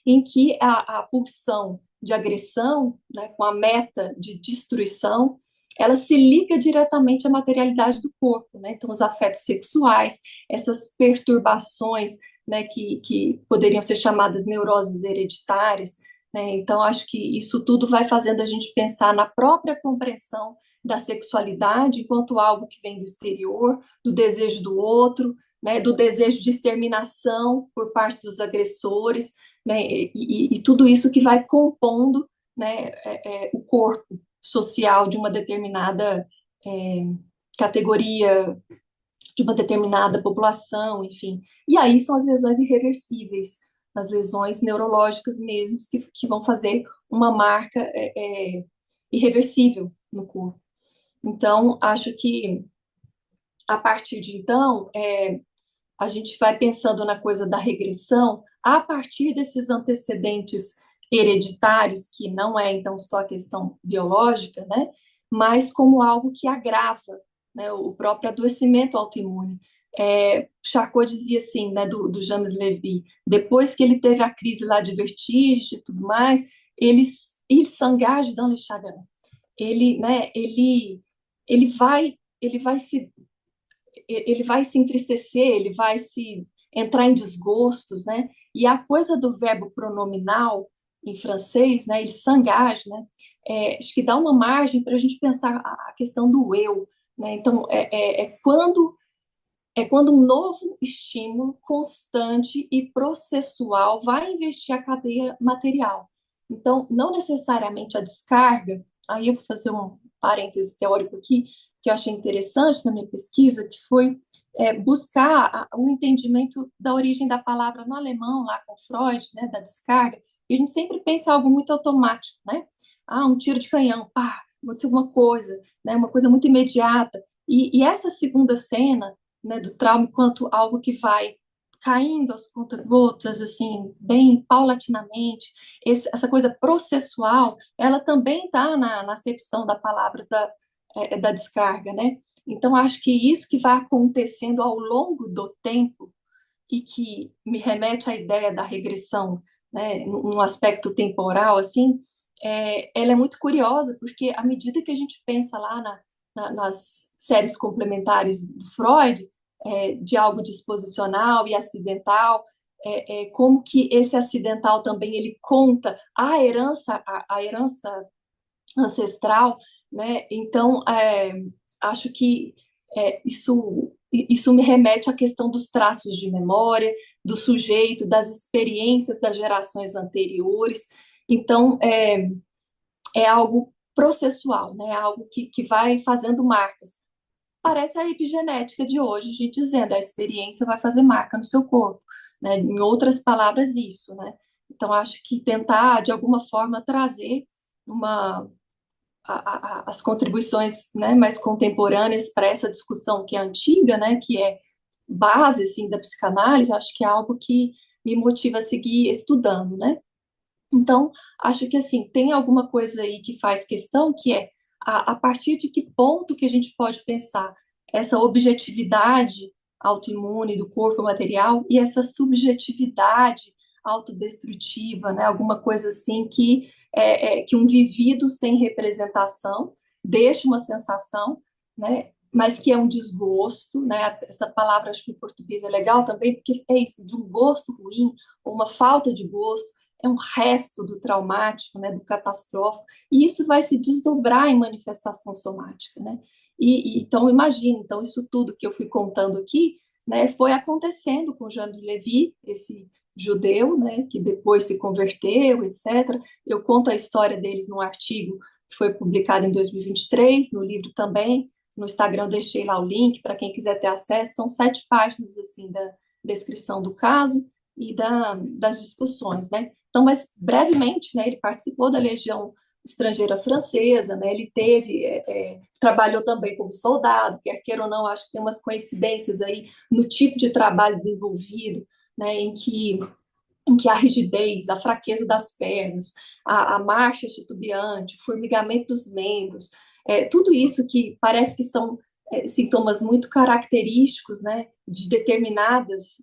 em que a pulsão, de agressão, né, com a meta de destruição, ela se liga diretamente à materialidade do corpo, né? Então, os afetos sexuais, essas perturbações, né, que poderiam ser chamadas neuroses hereditárias, né? Então, acho que isso tudo vai fazendo a gente pensar na própria compreensão da sexualidade enquanto algo que vem do exterior, do desejo do outro, né, do desejo de exterminação por parte dos agressores, né, e tudo isso que vai compondo, né, o corpo social de uma determinada é, categoria, de uma determinada população, enfim. E aí são as lesões irreversíveis, as lesões neurológicas mesmo, que vão fazer uma marca irreversível no corpo. Então, acho que a partir de então, a gente vai pensando na coisa da regressão a partir desses antecedentes hereditários, que não é então só a questão biológica, né? Mas como algo que agrava, né, o próprio adoecimento autoimune. Charcot dizia assim, né, do James Levy, depois que ele teve a crise lá de vertigem e tudo mais, il s'engage dans le chagrin. Ele, né, ele vai, ele vai se ele vai se entristecer, ele vai se entrar em desgostos, né? E a coisa do verbo pronominal em francês, né? Ele s'engage, né? Acho que dá uma margem para a gente pensar a questão do eu, né? Então é quando um novo estímulo constante e processual vai investir a cadeia material. Então, não necessariamente a descarga, aí eu vou fazer um parêntese teórico aqui, que eu achei interessante na minha pesquisa, que foi buscar o entendimento da origem da palavra no alemão, lá com Freud, né, da descarga, e a gente sempre pensa algo muito automático, né? Ah, um tiro de canhão, pá, aconteceu alguma coisa, né, uma coisa muito imediata. E essa segunda cena, né, do trauma enquanto algo que vai caindo aos conta-gotas, assim, bem paulatinamente. Essa coisa processual, ela também está na acepção da palavra da descarga, né? Então, acho que isso que vai acontecendo ao longo do tempo e que me remete à ideia da regressão, né, num aspecto temporal, assim, ela é muito curiosa, porque à medida que a gente pensa lá nas séries complementares do Freud, de algo disposicional e acidental, como que esse acidental também ele conta a herança ancestral, né? Então, acho que isso me remete à questão dos traços de memória, do sujeito, das experiências das gerações anteriores. Então, é algo processual, né? Algo que vai fazendo marcas. Parece a epigenética de hoje, a gente dizendo a experiência vai fazer marca no seu corpo, né? Em outras palavras, isso, né? Então, acho que tentar, de alguma forma, trazer uma, as contribuições, né, mais contemporâneas para essa discussão que é antiga, né, que é base assim, da psicanálise, acho que é algo que me motiva a seguir estudando, né? Então, acho que assim, tem alguma coisa aí que faz questão, que é a partir de que ponto que a gente pode pensar essa objetividade autoimune do corpo material e essa subjetividade autodestrutiva, né? Alguma coisa assim que um vivido sem representação deixa uma sensação, né? Mas que é um desgosto, né? Essa palavra acho que em português é legal também, porque é isso, de um gosto ruim, ou uma falta de gosto, é um resto do traumático, né, do catastrófico, e isso vai se desdobrar em manifestação somática, né? Então, imagine, então isso tudo que eu fui contando aqui, né, foi acontecendo com James Levy, esse judeu, né, que depois se converteu, etc. Eu conto a história deles num artigo que foi publicado em 2023, no livro também, no Instagram eu deixei lá o link para quem quiser ter acesso, são 7 páginas, assim, da descrição do caso e das discussões, né? Então, mas brevemente, né, ele participou da Legião Estrangeira Francesa, né, ele trabalhou também como soldado, quer queira ou não, acho que tem umas coincidências aí no tipo de trabalho desenvolvido, né, em que a rigidez, a fraqueza das pernas, a marcha titubeante, o formigamento dos membros, tudo isso que parece que são sintomas muito característicos, né, de determinadas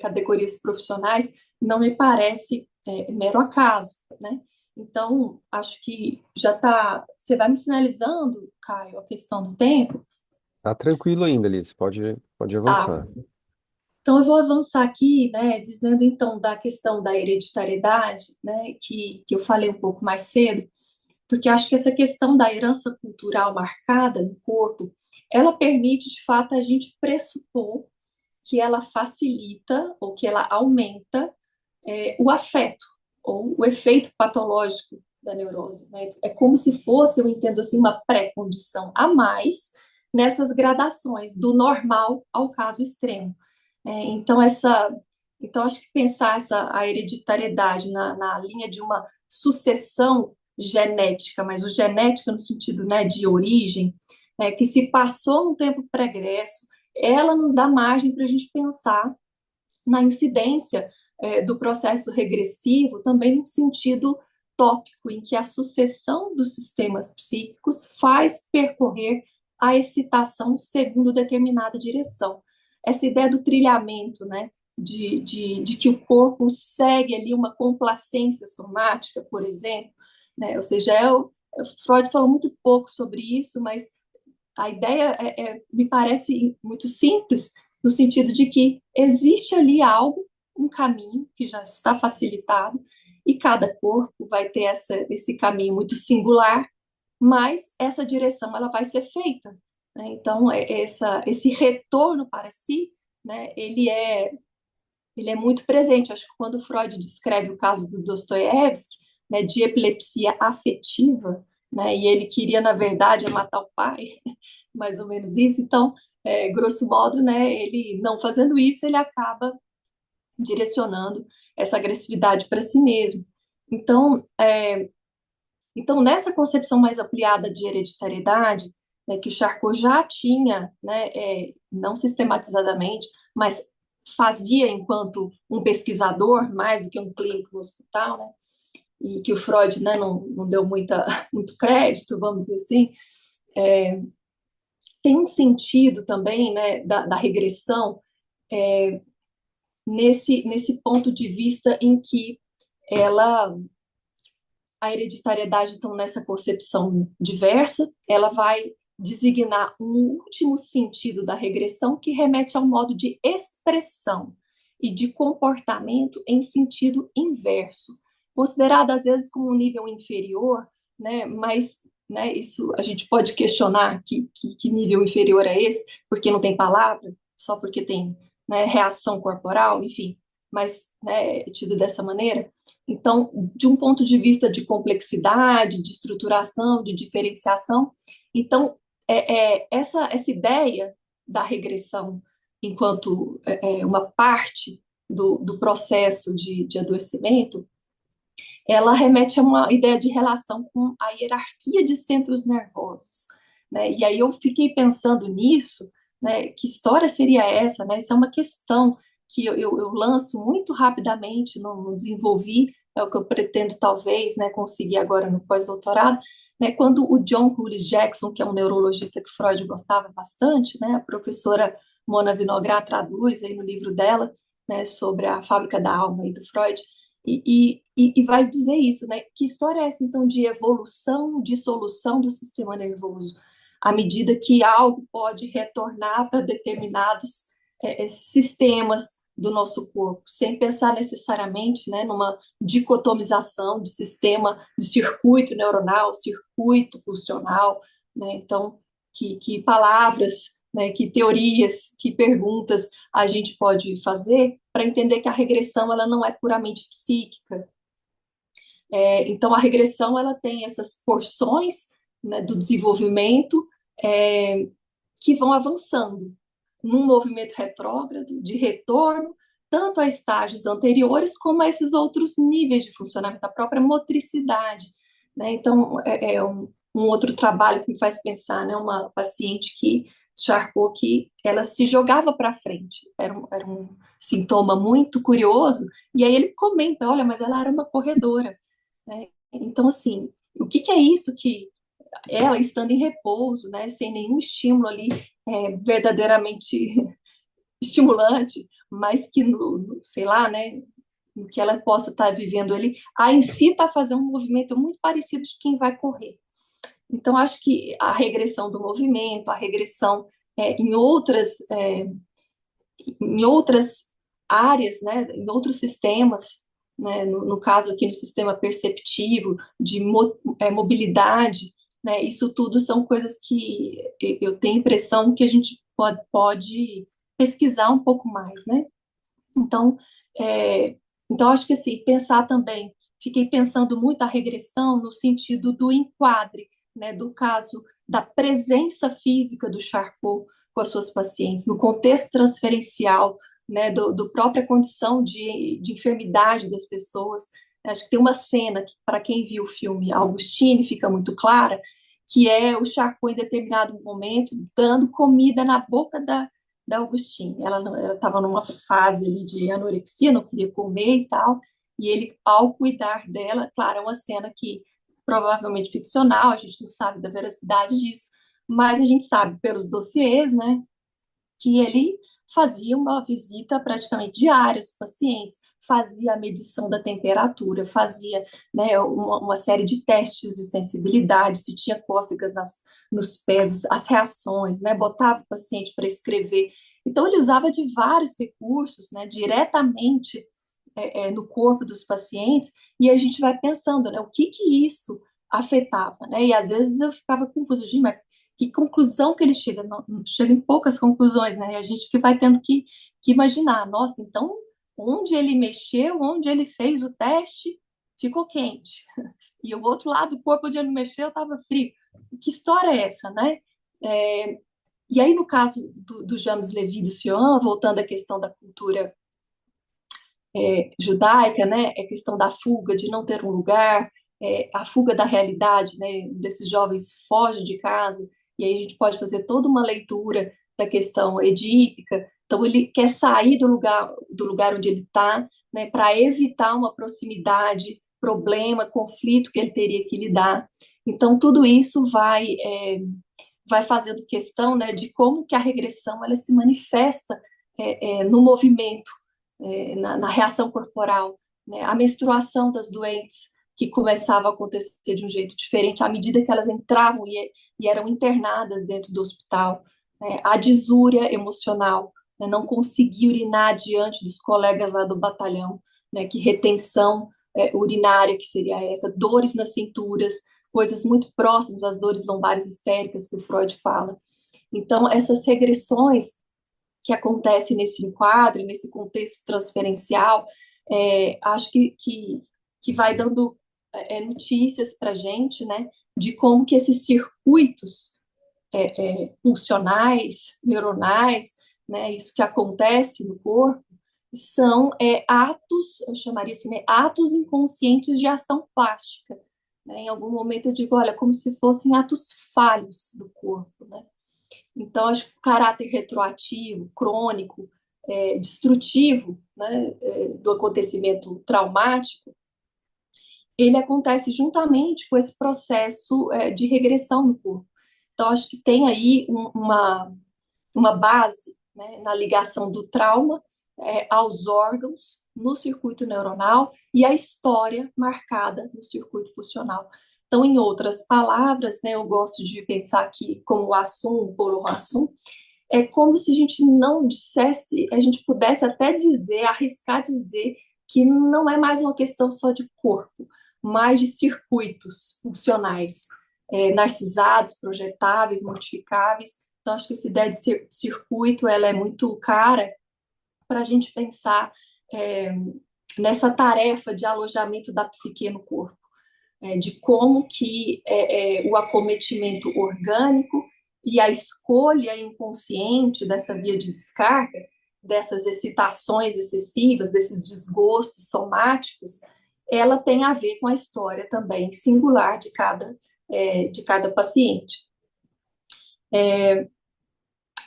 categorias profissionais, não me parece mero acaso, né? Então, acho que já está. Você vai me sinalizando, Caio, a questão do tempo? Tá tranquilo ainda, Liz. Pode Tá. avançar. Então, eu vou avançar aqui, né, dizendo então da questão da hereditariedade, né, que eu falei um pouco mais cedo, porque eu acho que essa questão da herança cultural marcada no corpo, ela permite, de fato, a gente pressupor que ela facilita ou que ela aumenta o afeto ou o efeito patológico da neurose, né? É como se fosse, eu entendo assim, uma pré-condição a mais nessas gradações do normal ao caso extremo. Então então acho que pensar a hereditariedade na linha de uma sucessão genética, mas o genética no sentido, né, de origem, que se passou num tempo pregresso, ela nos dá margem para a gente pensar na incidência do processo regressivo, também no sentido tópico, em que a sucessão dos sistemas psíquicos faz percorrer a excitação segundo determinada direção. Essa ideia do trilhamento, né, de que o corpo segue ali uma complacência somática, por exemplo, né, ou seja, Freud falou muito pouco sobre isso, mas a ideia me parece muito simples, no sentido de que existe ali algo, um caminho que já está facilitado, e cada corpo vai ter esse caminho muito singular, mas essa direção ela vai ser feita. Né? Então, esse retorno para si, né, ele é muito presente. Acho que quando Freud descreve o caso do Dostoiévski, né, de epilepsia afetiva, né, e ele queria, na verdade, matar o pai, mais ou menos isso. Então, grosso modo, né, ele não fazendo isso, ele acaba direcionando essa agressividade para si mesmo. Então, nessa concepção mais ampliada de hereditariedade, né, que o Charcot já tinha, né, não sistematizadamente, mas fazia enquanto um pesquisador, mais do que um clínico no hospital, né, e que o Freud, né, não deu muito crédito, vamos dizer assim, tem um sentido também, né, da regressão nesse ponto de vista em que ela a hereditariedade, então, nessa concepção diversa, ela vai designar um último sentido da regressão que remete ao modo de expressão e de comportamento em sentido inverso, considerado às vezes como um nível inferior, né, mas né, isso a gente pode questionar que nível inferior é esse, porque não tem palavra, só porque tem né, reação corporal, enfim, mas né, é tido dessa maneira. Então, de um ponto de vista de complexidade, de estruturação, de diferenciação, então, essa ideia da regressão enquanto uma parte do processo de adoecimento, ela remete a uma ideia de relação com a hierarquia de centros nervosos. Né? E aí eu fiquei pensando nisso, né? Que história seria essa? Né? Isso é uma questão que eu lanço muito rapidamente, não desenvolvi, é o que eu pretendo talvez né, conseguir agora no pós-doutorado, né, quando o John Rulis Jackson, que é um neurologista que Freud gostava bastante, né, a professora Mona Vinogradov traduz aí no livro dela, né, sobre a fábrica da alma aí do Freud, e vai dizer isso, né? Que história é essa, então, de evolução, dissolução do sistema nervoso, à medida que algo pode retornar para determinados sistemas do nosso corpo, sem pensar necessariamente né, numa dicotomização de sistema, de circuito neuronal, circuito pulsional, né? Então, que palavras, né, que teorias, que perguntas a gente pode fazer para entender que a regressão ela não é puramente psíquica. Então, a regressão ela tem essas porções né, do desenvolvimento que vão avançando num movimento retrógrado, de retorno, tanto a estágios anteriores como a esses outros níveis de funcionamento, da própria motricidade. Né? Então, um outro trabalho que me faz pensar, né? Uma paciente que Charcot que ela se jogava para frente, era um sintoma muito curioso, e aí ele comenta, olha, mas ela era uma corredora. Né? Então, assim, o que é isso que ela estando em repouso, né, sem nenhum estímulo ali verdadeiramente estimulante, mas que sei lá, né, no que ela possa estar vivendo ali, a em si está fazendo um movimento muito parecido de quem vai correr. Então, acho que a regressão do movimento, a regressão em outras áreas, né, em outros sistemas, né, no caso aqui no sistema perceptivo, de mobilidade, né, isso tudo são coisas que eu tenho a impressão que a gente pode pesquisar um pouco mais, né? Então, é, então acho que assim, pensar também, fiquei pensando muito a regressão no sentido do enquadre, né, do caso da presença física do Charcot com as suas pacientes, no contexto transferencial, né, do própria condição de enfermidade das pessoas. Acho que tem uma cena que, para quem viu o filme Augustine, fica muito clara, que é o Charcot em determinado momento dando comida na boca da Augustine. Ela estava numa fase ali de anorexia, não queria comer e tal, e ele, ao cuidar dela, claro, é uma cena que provavelmente ficcional, a gente não sabe da veracidade disso, mas a gente sabe pelos dossiês, né, que ele fazia uma visita praticamente diária aos pacientes, fazia a medição da temperatura, fazia, né, uma série de testes de sensibilidade, se tinha cócegas nos pés, as reações, né, botava o paciente para escrever. Então, ele usava de vários recursos, né, diretamente no corpo dos pacientes, e a gente vai pensando, né, o que isso afetava, né? E às vezes eu ficava confusa, gente, mas que conclusão que ele chega? Não, chega em poucas conclusões, né? E a gente que vai tendo que imaginar, nossa, então onde ele mexeu, onde ele fez o teste, ficou quente. E o outro lado do corpo onde ele mexeu estava frio. Que história é essa, né? É, e aí, no caso do James Levy do Sion, voltando à questão da cultura judaica, né, é questão da fuga, de não ter um lugar, a fuga da realidade, né, desses jovens fogem de casa, e aí a gente pode fazer toda uma leitura da questão edípica. Então ele quer sair do lugar onde ele está, né, para evitar uma proximidade, problema, conflito que ele teria que lidar. Então tudo isso vai fazendo questão, né, de como que a regressão ela se manifesta no movimento, na reação corporal, né? A menstruação das doentes que começava a acontecer de um jeito diferente à medida que elas entravam e eram internadas dentro do hospital, né? A disúria emocional, né? Não conseguir urinar diante dos colegas lá do batalhão, né? Que retenção urinária que seria essa, dores nas cinturas, coisas muito próximas às dores lombares histéricas que o Freud fala. Então, essas regressões que acontece nesse enquadre, nesse contexto transferencial, acho que vai dando notícias para a gente, né, de como que esses circuitos funcionais, neuronais, né, isso que acontece no corpo, são atos, eu chamaria assim, né, atos inconscientes de ação plástica. Né? Em algum momento eu digo, olha, como se fossem atos falhos do corpo, né? Então, acho que o caráter retroativo, crônico, destrutivo, né, do acontecimento traumático, ele acontece juntamente com esse processo de regressão no corpo. Então, acho que tem aí uma base, né, na ligação do trauma aos órgãos, no circuito neuronal e a história marcada no circuito pulsional. Então, em outras palavras, né, eu gosto de pensar aqui como o Assum, Polo Assum, é como se a gente não dissesse, a gente pudesse até dizer, arriscar dizer, que não é mais uma questão só de corpo, mas de circuitos funcionais, narcisados, projetáveis, modificáveis. Então, acho que essa ideia de circuito ela é muito cara para a gente pensar nessa tarefa de alojamento da psique no corpo, de como que o acometimento orgânico e a escolha inconsciente dessa via de descarga, dessas excitações excessivas, desses desgostos somáticos, ela tem a ver com a história também singular de cada paciente.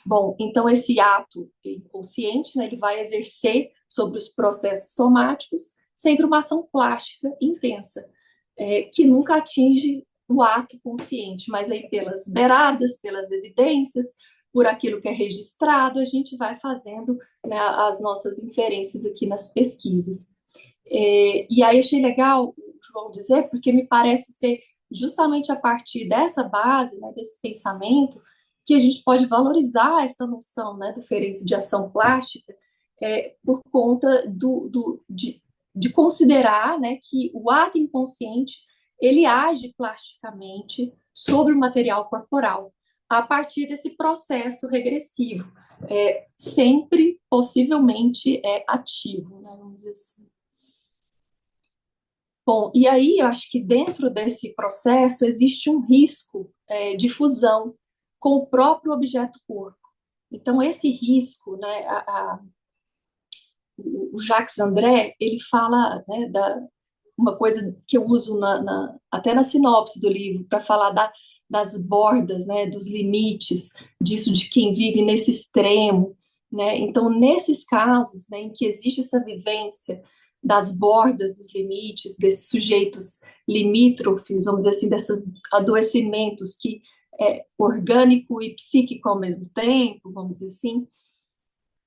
Bom, então esse ato inconsciente, né, ele vai exercer sobre os processos somáticos sempre uma ação plástica intensa, que nunca atinge o ato consciente, mas aí pelas beiradas, pelas evidências, por aquilo que é registrado, a gente vai fazendo, né, as nossas inferências aqui nas pesquisas. E aí achei legal o João dizer, porque me parece ser justamente a partir dessa base, né, desse pensamento, que a gente pode valorizar essa noção, né, do ferense de ação plástica, por conta de considerar, né, que o ato inconsciente ele age plasticamente sobre o material corporal, a partir desse processo regressivo, sempre possivelmente ativo, né, vamos dizer assim. Bom, e aí eu acho que dentro desse processo existe um risco de fusão com o próprio objeto corpo. Então, esse risco, né, o Jacques André, ele fala, né, uma coisa que eu uso até na sinopse do livro, para falar das bordas, né, dos limites, disso de quem vive nesse extremo. Né? Então, nesses casos, né, em que existe essa vivência das bordas dos limites, desses sujeitos limítrofes, vamos dizer assim, desses adoecimentos que orgânico e psíquico ao mesmo tempo, vamos dizer assim,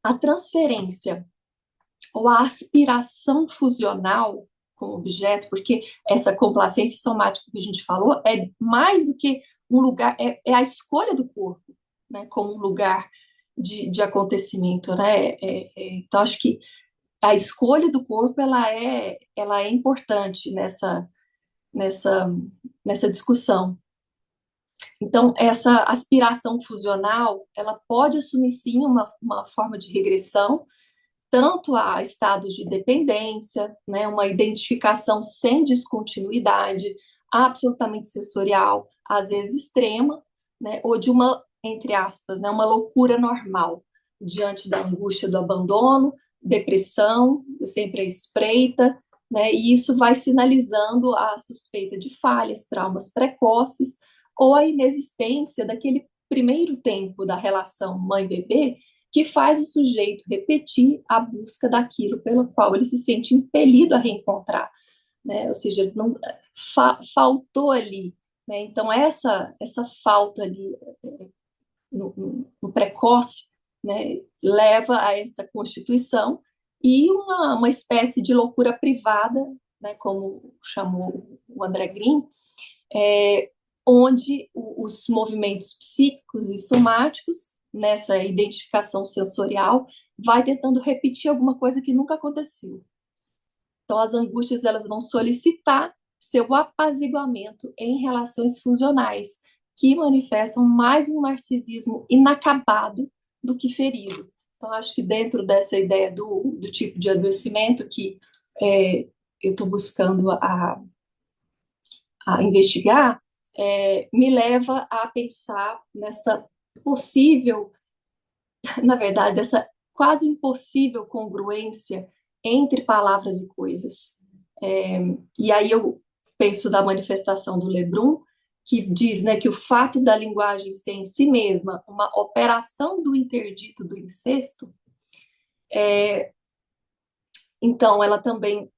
a transferência ou a aspiração fusional com o objeto, porque essa complacência somática que a gente falou é mais do que um lugar, é a escolha do corpo, né, como um lugar de acontecimento, né? Então, acho que a escolha do corpo ela é importante nessa, nessa discussão. Então, essa aspiração fusional, ela pode assumir, sim, uma forma de regressão, tanto a estados de dependência, né, uma identificação sem descontinuidade, absolutamente sensorial, às vezes extrema, né, ou de uma, entre aspas, né, uma loucura normal, diante da angústia do abandono, depressão, sempre à espreita, né, e isso vai sinalizando a suspeita de falhas, traumas precoces, ou a inexistência daquele primeiro tempo da relação mãe-bebê, que faz o sujeito repetir a busca daquilo pelo qual ele se sente impelido a reencontrar, né? Ou seja, não, faltou ali, né? Então essa falta ali no precoce, né, leva a essa constituição e uma espécie de loucura privada, né, como chamou o André Green, onde os movimentos psíquicos e somáticos, nessa identificação sensorial, vai tentando repetir alguma coisa que nunca aconteceu. Então, as angústias elas vão solicitar seu apaziguamento em relações funcionais, que manifestam mais um narcisismo inacabado do que ferido. Então, acho que dentro dessa ideia do tipo de adoecimento que eu estou buscando a investigar, me leva a pensar nessa possível, na verdade, dessa quase impossível congruência entre palavras e coisas. E aí eu penso da manifestação do Lebrun, que diz, né, que o fato da linguagem ser em si mesma uma operação do interdito do incesto, então ela também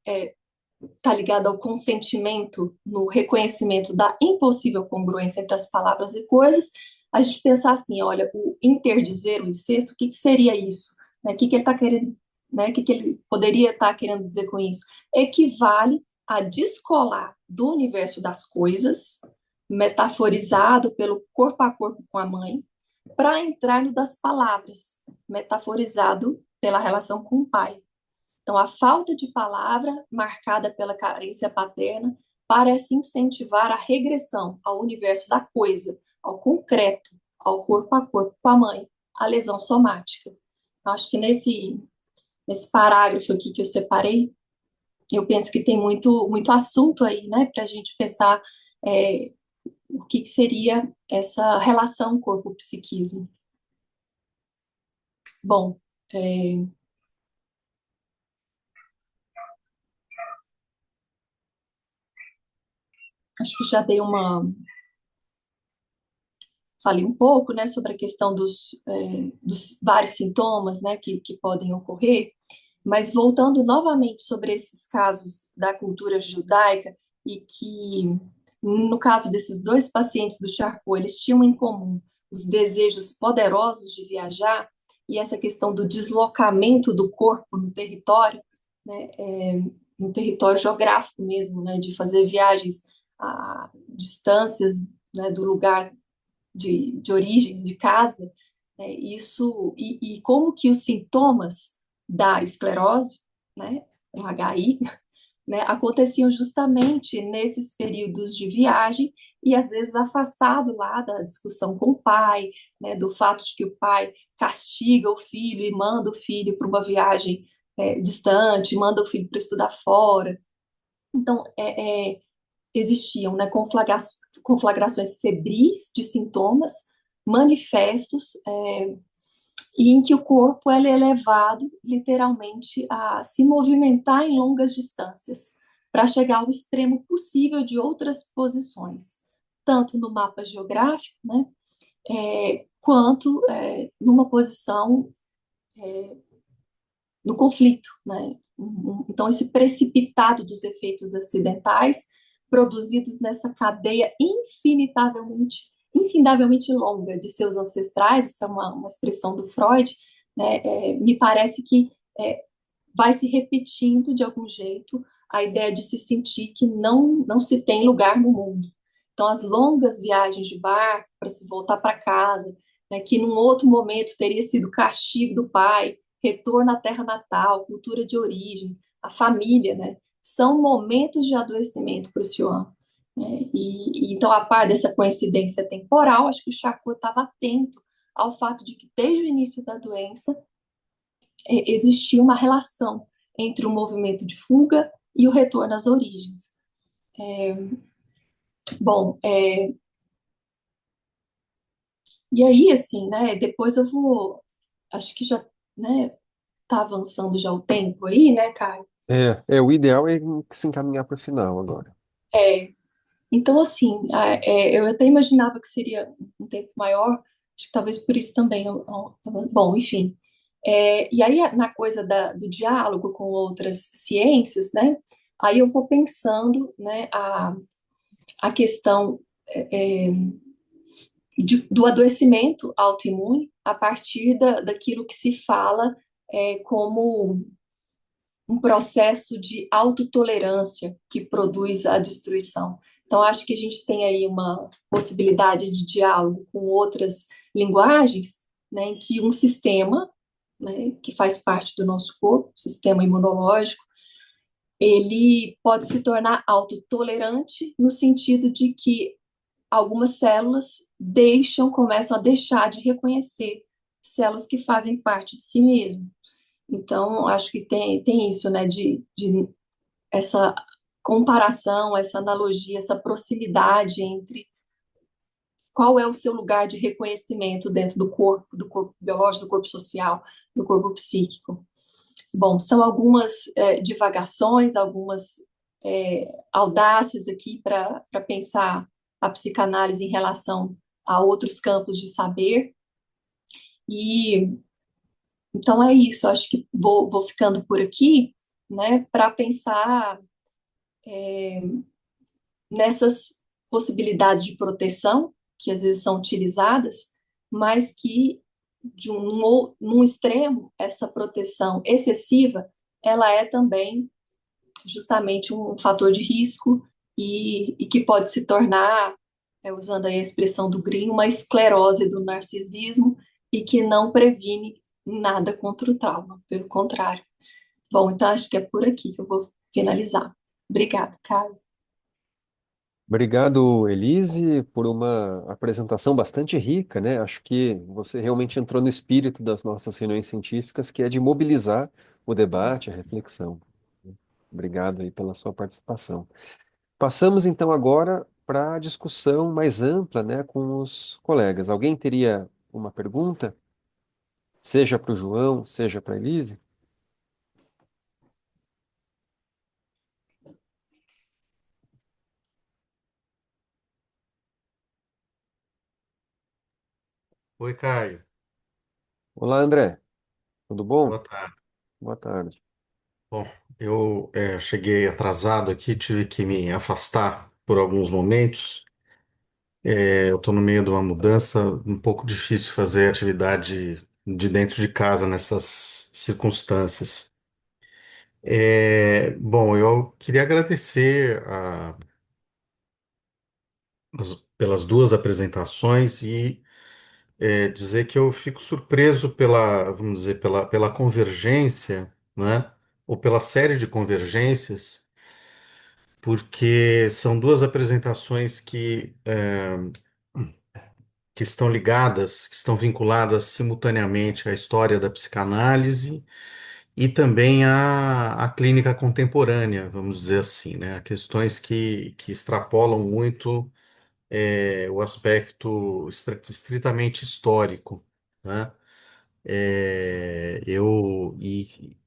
está ligada ao consentimento, no reconhecimento da impossível congruência entre as palavras e coisas, a gente pensar assim, olha, o interdizer, o incesto, o que seria isso? Né? O que ele está querendo, né? O que ele poderia estar querendo dizer com isso? Equivale a descolar do universo das coisas, metaforizado pelo corpo a corpo com a mãe, para entrar no das palavras, metaforizado pela relação com o pai. Então, a falta de palavra, marcada pela carência paterna, parece incentivar a regressão ao universo da coisa, ao concreto, ao corpo a corpo com a mãe, a lesão somática. Então, acho que nesse parágrafo aqui que eu separei, eu penso que tem muito assunto aí, né, para a gente pensar o que seria essa relação corpo-psiquismo. Bom, acho que já falei um pouco, né, sobre a questão dos vários sintomas, né, que podem ocorrer, mas voltando novamente sobre esses casos da cultura judaica e que, no caso desses dois pacientes do Charcot, eles tinham em comum os desejos poderosos de viajar e essa questão do deslocamento do corpo no território, né, no território geográfico mesmo, né, de fazer viagens a distâncias, né, do lugar de origem, de casa, isso e como que os sintomas da esclerose, né, o HI, né, aconteciam justamente nesses períodos de viagem e às vezes afastado lá da discussão com o pai, né, do fato de que o pai castiga o filho e manda o filho para uma viagem distante, manda o filho para estudar fora. Então, existiam, né, conflagrações febris de sintomas manifestos, e em que o corpo ele é levado literalmente a se movimentar em longas distâncias para chegar ao extremo possível de outras posições, tanto no mapa geográfico, né, quanto numa posição no conflito, né? Então, esse precipitado dos efeitos acidentais produzidos nessa cadeia infindavelmente longa de seus ancestrais, isso é uma expressão do Freud, né? Me parece que vai se repetindo de algum jeito a ideia de se sentir que não se tem lugar no mundo. Então, as longas viagens de barco para se voltar para casa, né, que num outro momento teria sido castigo do pai, retorno à terra natal, cultura de origem, a família, né, são momentos de adoecimento para o Siuan. Né, então, a par dessa coincidência temporal, acho que o Charcot estava atento ao fato de que, desde o início da doença, existia uma relação entre o movimento de fuga e o retorno às origens. Bom, e aí, assim, né, depois eu vou, acho que já, né, tá avançando já o tempo aí, né, Caio? O ideal é se encaminhar para o final agora. É, então, assim, eu até imaginava que seria um tempo maior, acho que talvez por isso também, bom, enfim. E aí, na coisa do diálogo com outras ciências, né, aí eu vou pensando, né, a questão do adoecimento autoimune a partir daquilo que se fala como um processo de autotolerância que produz a destruição. Então, acho que a gente tem aí uma possibilidade de diálogo com outras linguagens, né, em que um sistema, né, que faz parte do nosso corpo, o sistema imunológico, ele pode se tornar autotolerante no sentido de que algumas células começam a deixar de reconhecer células que fazem parte de si mesmo. Então, acho que tem isso, né, de essa comparação, essa analogia, essa proximidade entre qual é o seu lugar de reconhecimento dentro do corpo biológico, do corpo social, do corpo psíquico. Bom, são algumas divagações, algumas audácias aqui para pensar a psicanálise em relação a outros campos de saber. E então é isso, acho que vou ficando por aqui, né, para pensar nessas possibilidades de proteção que às vezes são utilizadas, mas que num extremo essa proteção excessiva ela é também justamente um fator de risco e que pode se tornar, usando aí a expressão do Green, uma esclerose do narcisismo e que não previne nada contra o trauma, pelo contrário. Bom, então acho que é por aqui que eu vou finalizar. Obrigada, Caio. Obrigado, Elise, por uma apresentação bastante rica, né? Acho que você realmente entrou no espírito das nossas reuniões científicas, que é de mobilizar o debate, a reflexão. Obrigado aí pela sua participação. Passamos então agora para a discussão mais ampla, né, com os colegas. Alguém teria uma pergunta? Seja para o João, seja para a Elise? Oi, Caio. Olá, André. Tudo bom? Boa tarde. Boa tarde. Bom, eu cheguei atrasado aqui, tive que me afastar por alguns momentos. Eu estou no meio de uma mudança, um pouco difícil fazer atividade de dentro de casa nessas circunstâncias. Bom, eu queria agradecer pelas duas apresentações e dizer que eu fico surpreso pela, vamos dizer, pela convergência, né? Ou pela série de convergências, porque são duas apresentações que estão ligadas, que estão vinculadas simultaneamente à história da psicanálise e também à clínica contemporânea, vamos dizer assim, né? Questões que extrapolam muito o aspecto estritamente histórico, né?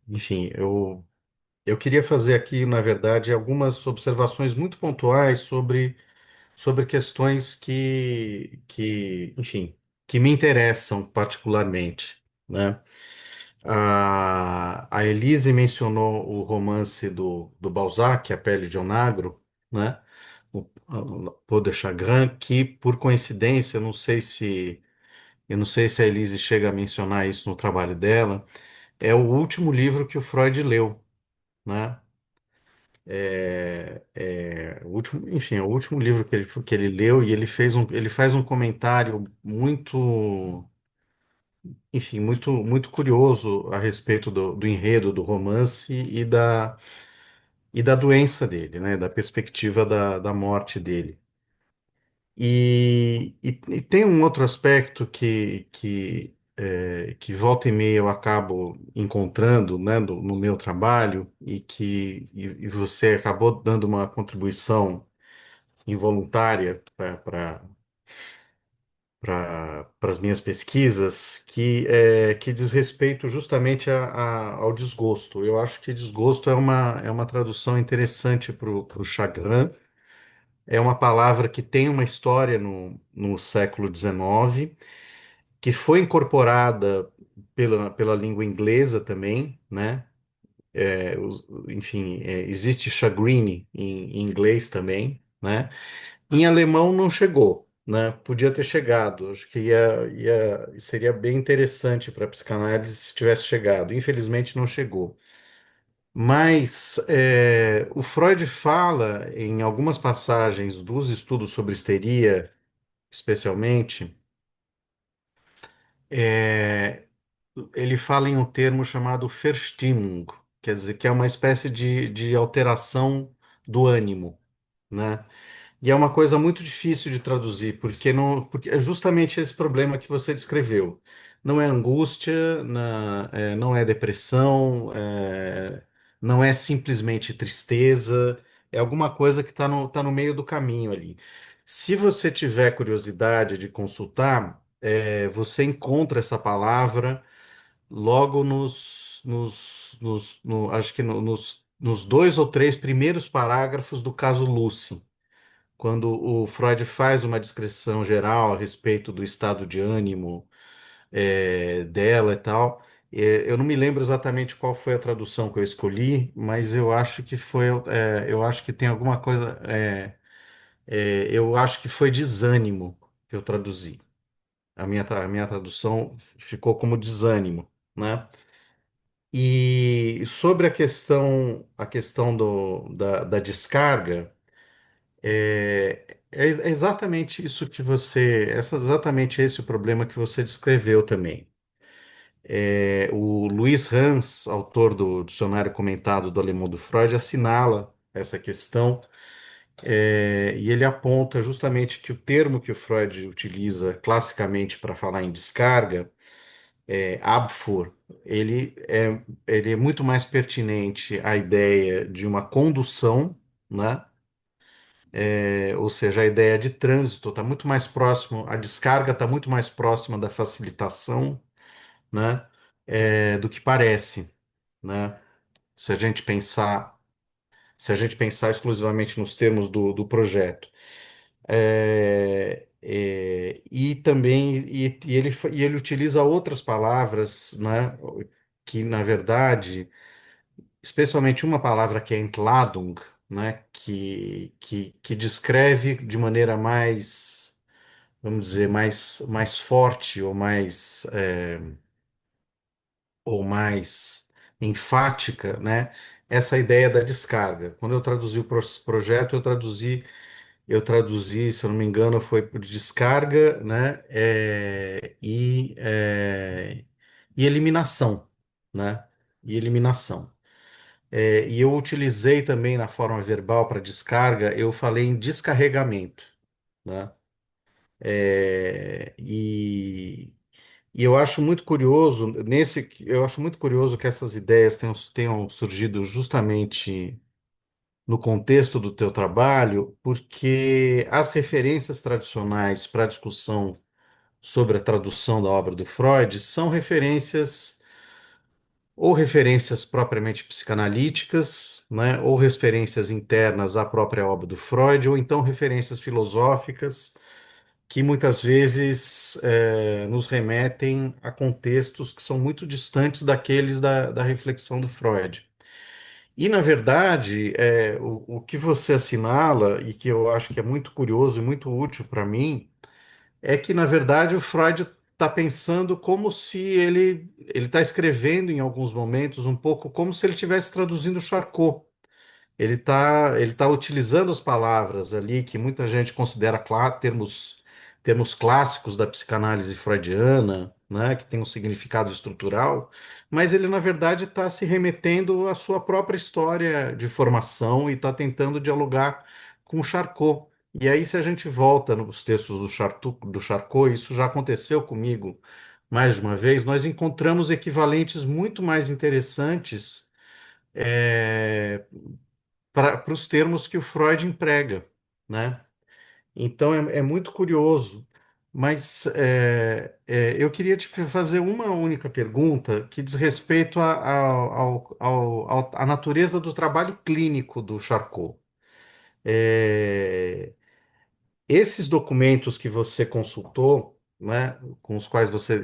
Enfim, eu queria fazer aqui, na verdade, algumas observações muito pontuais sobre questões enfim, que me interessam particularmente, né? A Elise mencionou o romance do Balzac, A Pele de Onagro, né? O Peau de Chagrin, que, por coincidência, eu não sei se a Elise chega a mencionar isso no trabalho dela, é o último livro que o Freud leu, né? O último, enfim, é o último livro que ele leu e ele faz um comentário muito, enfim, muito curioso a respeito do enredo do romance e da doença dele, né? Da perspectiva da morte dele. E tem um outro aspecto que volta e meia eu acabo encontrando, né, no meu trabalho e você acabou dando uma contribuição involuntária para as minhas pesquisas, que diz respeito justamente ao desgosto. Eu acho que desgosto é uma tradução interessante para o Chagrin. É uma palavra que tem uma história no século XIX, que foi incorporada pela língua inglesa também, né? Enfim, existe chagrine em inglês também, né? Em alemão não chegou, né? Podia ter chegado. Acho que seria bem interessante para a psicanálise se tivesse chegado. Infelizmente não chegou. Mas o Freud fala em algumas passagens dos estudos sobre histeria, especialmente, é, ele fala em um termo chamado Verstimmung, quer dizer, que é uma espécie de alteração do ânimo, né? E é uma coisa muito difícil de traduzir, porque é justamente esse problema que você descreveu. Não é angústia, não é depressão, não é simplesmente tristeza, é alguma coisa que está no meio do caminho ali. Se você tiver curiosidade de consultar, você encontra essa palavra logo acho que nos dois ou três primeiros parágrafos do caso Lucy, quando o Freud faz uma descrição geral a respeito do estado de ânimo dela e tal. Eu não me lembro exatamente qual foi a tradução que eu escolhi, mas eu acho que eu acho que tem alguma coisa, eu acho que foi desânimo que eu traduzi. A minha tradução ficou como desânimo, né? E sobre a questão da descarga, é exatamente isso exatamente esse o problema que você descreveu também. O Luiz Hans, autor do Dicionário Comentado do Alemão do Freud, assinala essa questão, e ele aponta justamente que o termo que o Freud utiliza classicamente para falar em descarga, Abfuhr, ele é muito mais pertinente à ideia de uma condução, né? Ou seja, a ideia de trânsito está muito mais próximo, a descarga está muito mais próxima da facilitação, né? Do que parece, né? Se a gente pensar, se a gente pensar exclusivamente nos termos do projeto. E também e ele utiliza outras palavras, né? Que na verdade, especialmente uma palavra que é Entladung, né? Que descreve de maneira mais, vamos dizer, mais forte ou mais enfática, né? essa ideia da descarga. Quando eu traduzi o projeto, eu traduzi, se eu não me engano, foi por descarga, né? E eliminação, né? E eliminação. E eu utilizei também na forma verbal para descarga, eu falei em descarregamento, né? É, e eu acho muito curioso que essas ideias tenham surgido justamente no contexto do teu trabalho, porque as referências tradicionais para a discussão sobre a tradução da obra do Freud são referências ou referências propriamente psicanalíticas, né, ou referências internas à própria obra do Freud, ou então referências filosóficas que muitas vezes nos remetem a contextos que são muito distantes daqueles da reflexão do Freud. E, na verdade, o que você assinala, e que eu acho que é muito curioso e muito útil para mim, é que, na verdade, o Freud está pensando como se ele está escrevendo em alguns momentos um pouco como se ele estivesse traduzindo Charcot. Ele tá utilizando as palavras ali que muita gente considera termos clássicos da psicanálise freudiana, né, que tem um significado estrutural, mas ele, na verdade, está se remetendo à sua própria história de formação e está tentando dialogar com Charcot. E aí, se a gente volta nos textos do Charcot, isso já aconteceu comigo mais de uma vez, nós encontramos equivalentes muito mais interessantes é, para os termos que o Freud emprega, né? Então é muito curioso, mas eu queria te fazer uma única pergunta que diz respeito à natureza do trabalho clínico do Charcot. É, esses documentos que você consultou, né,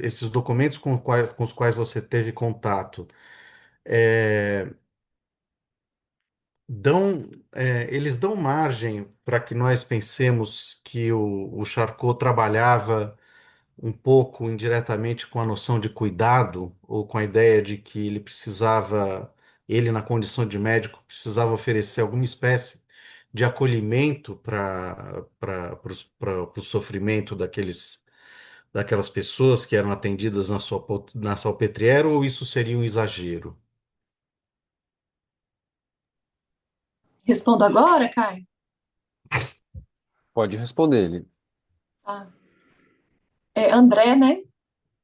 esses documentos com os quais você teve contato, é, eles dão margem para que nós pensemos que o Charcot trabalhava um pouco indiretamente com a noção de cuidado, ou com a ideia de que ele, na condição de médico, precisava oferecer alguma espécie de acolhimento para o sofrimento daquelas pessoas que eram atendidas na Salpêtrière, ou isso seria um exagero? Respondo agora, Caio? Pode responder ele. Tá. André, né?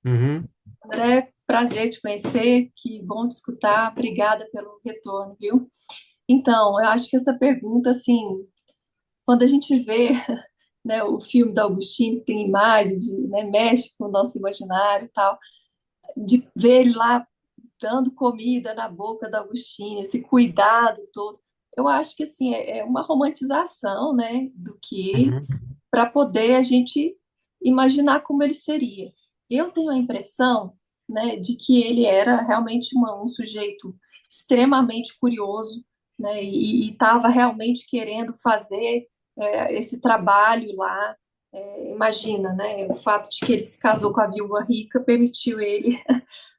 Uhum, André, prazer te conhecer, que bom te escutar, obrigada pelo retorno, viu? Então, eu acho que essa pergunta, assim, quando a gente vê, né, o filme do Agostinho, que tem imagens, né, mexe com o nosso imaginário e tal, de ver ele lá dando comida na boca do Agostinho, esse cuidado todo, eu acho que, assim, é uma romantização, né, do que uhum, para poder a gente imaginar como ele seria. Eu tenho a impressão, né, de que ele era realmente um sujeito extremamente curioso, né, e estava realmente querendo fazer esse trabalho lá. Imagina, né, o fato de que ele se casou com a viúva rica permitiu ele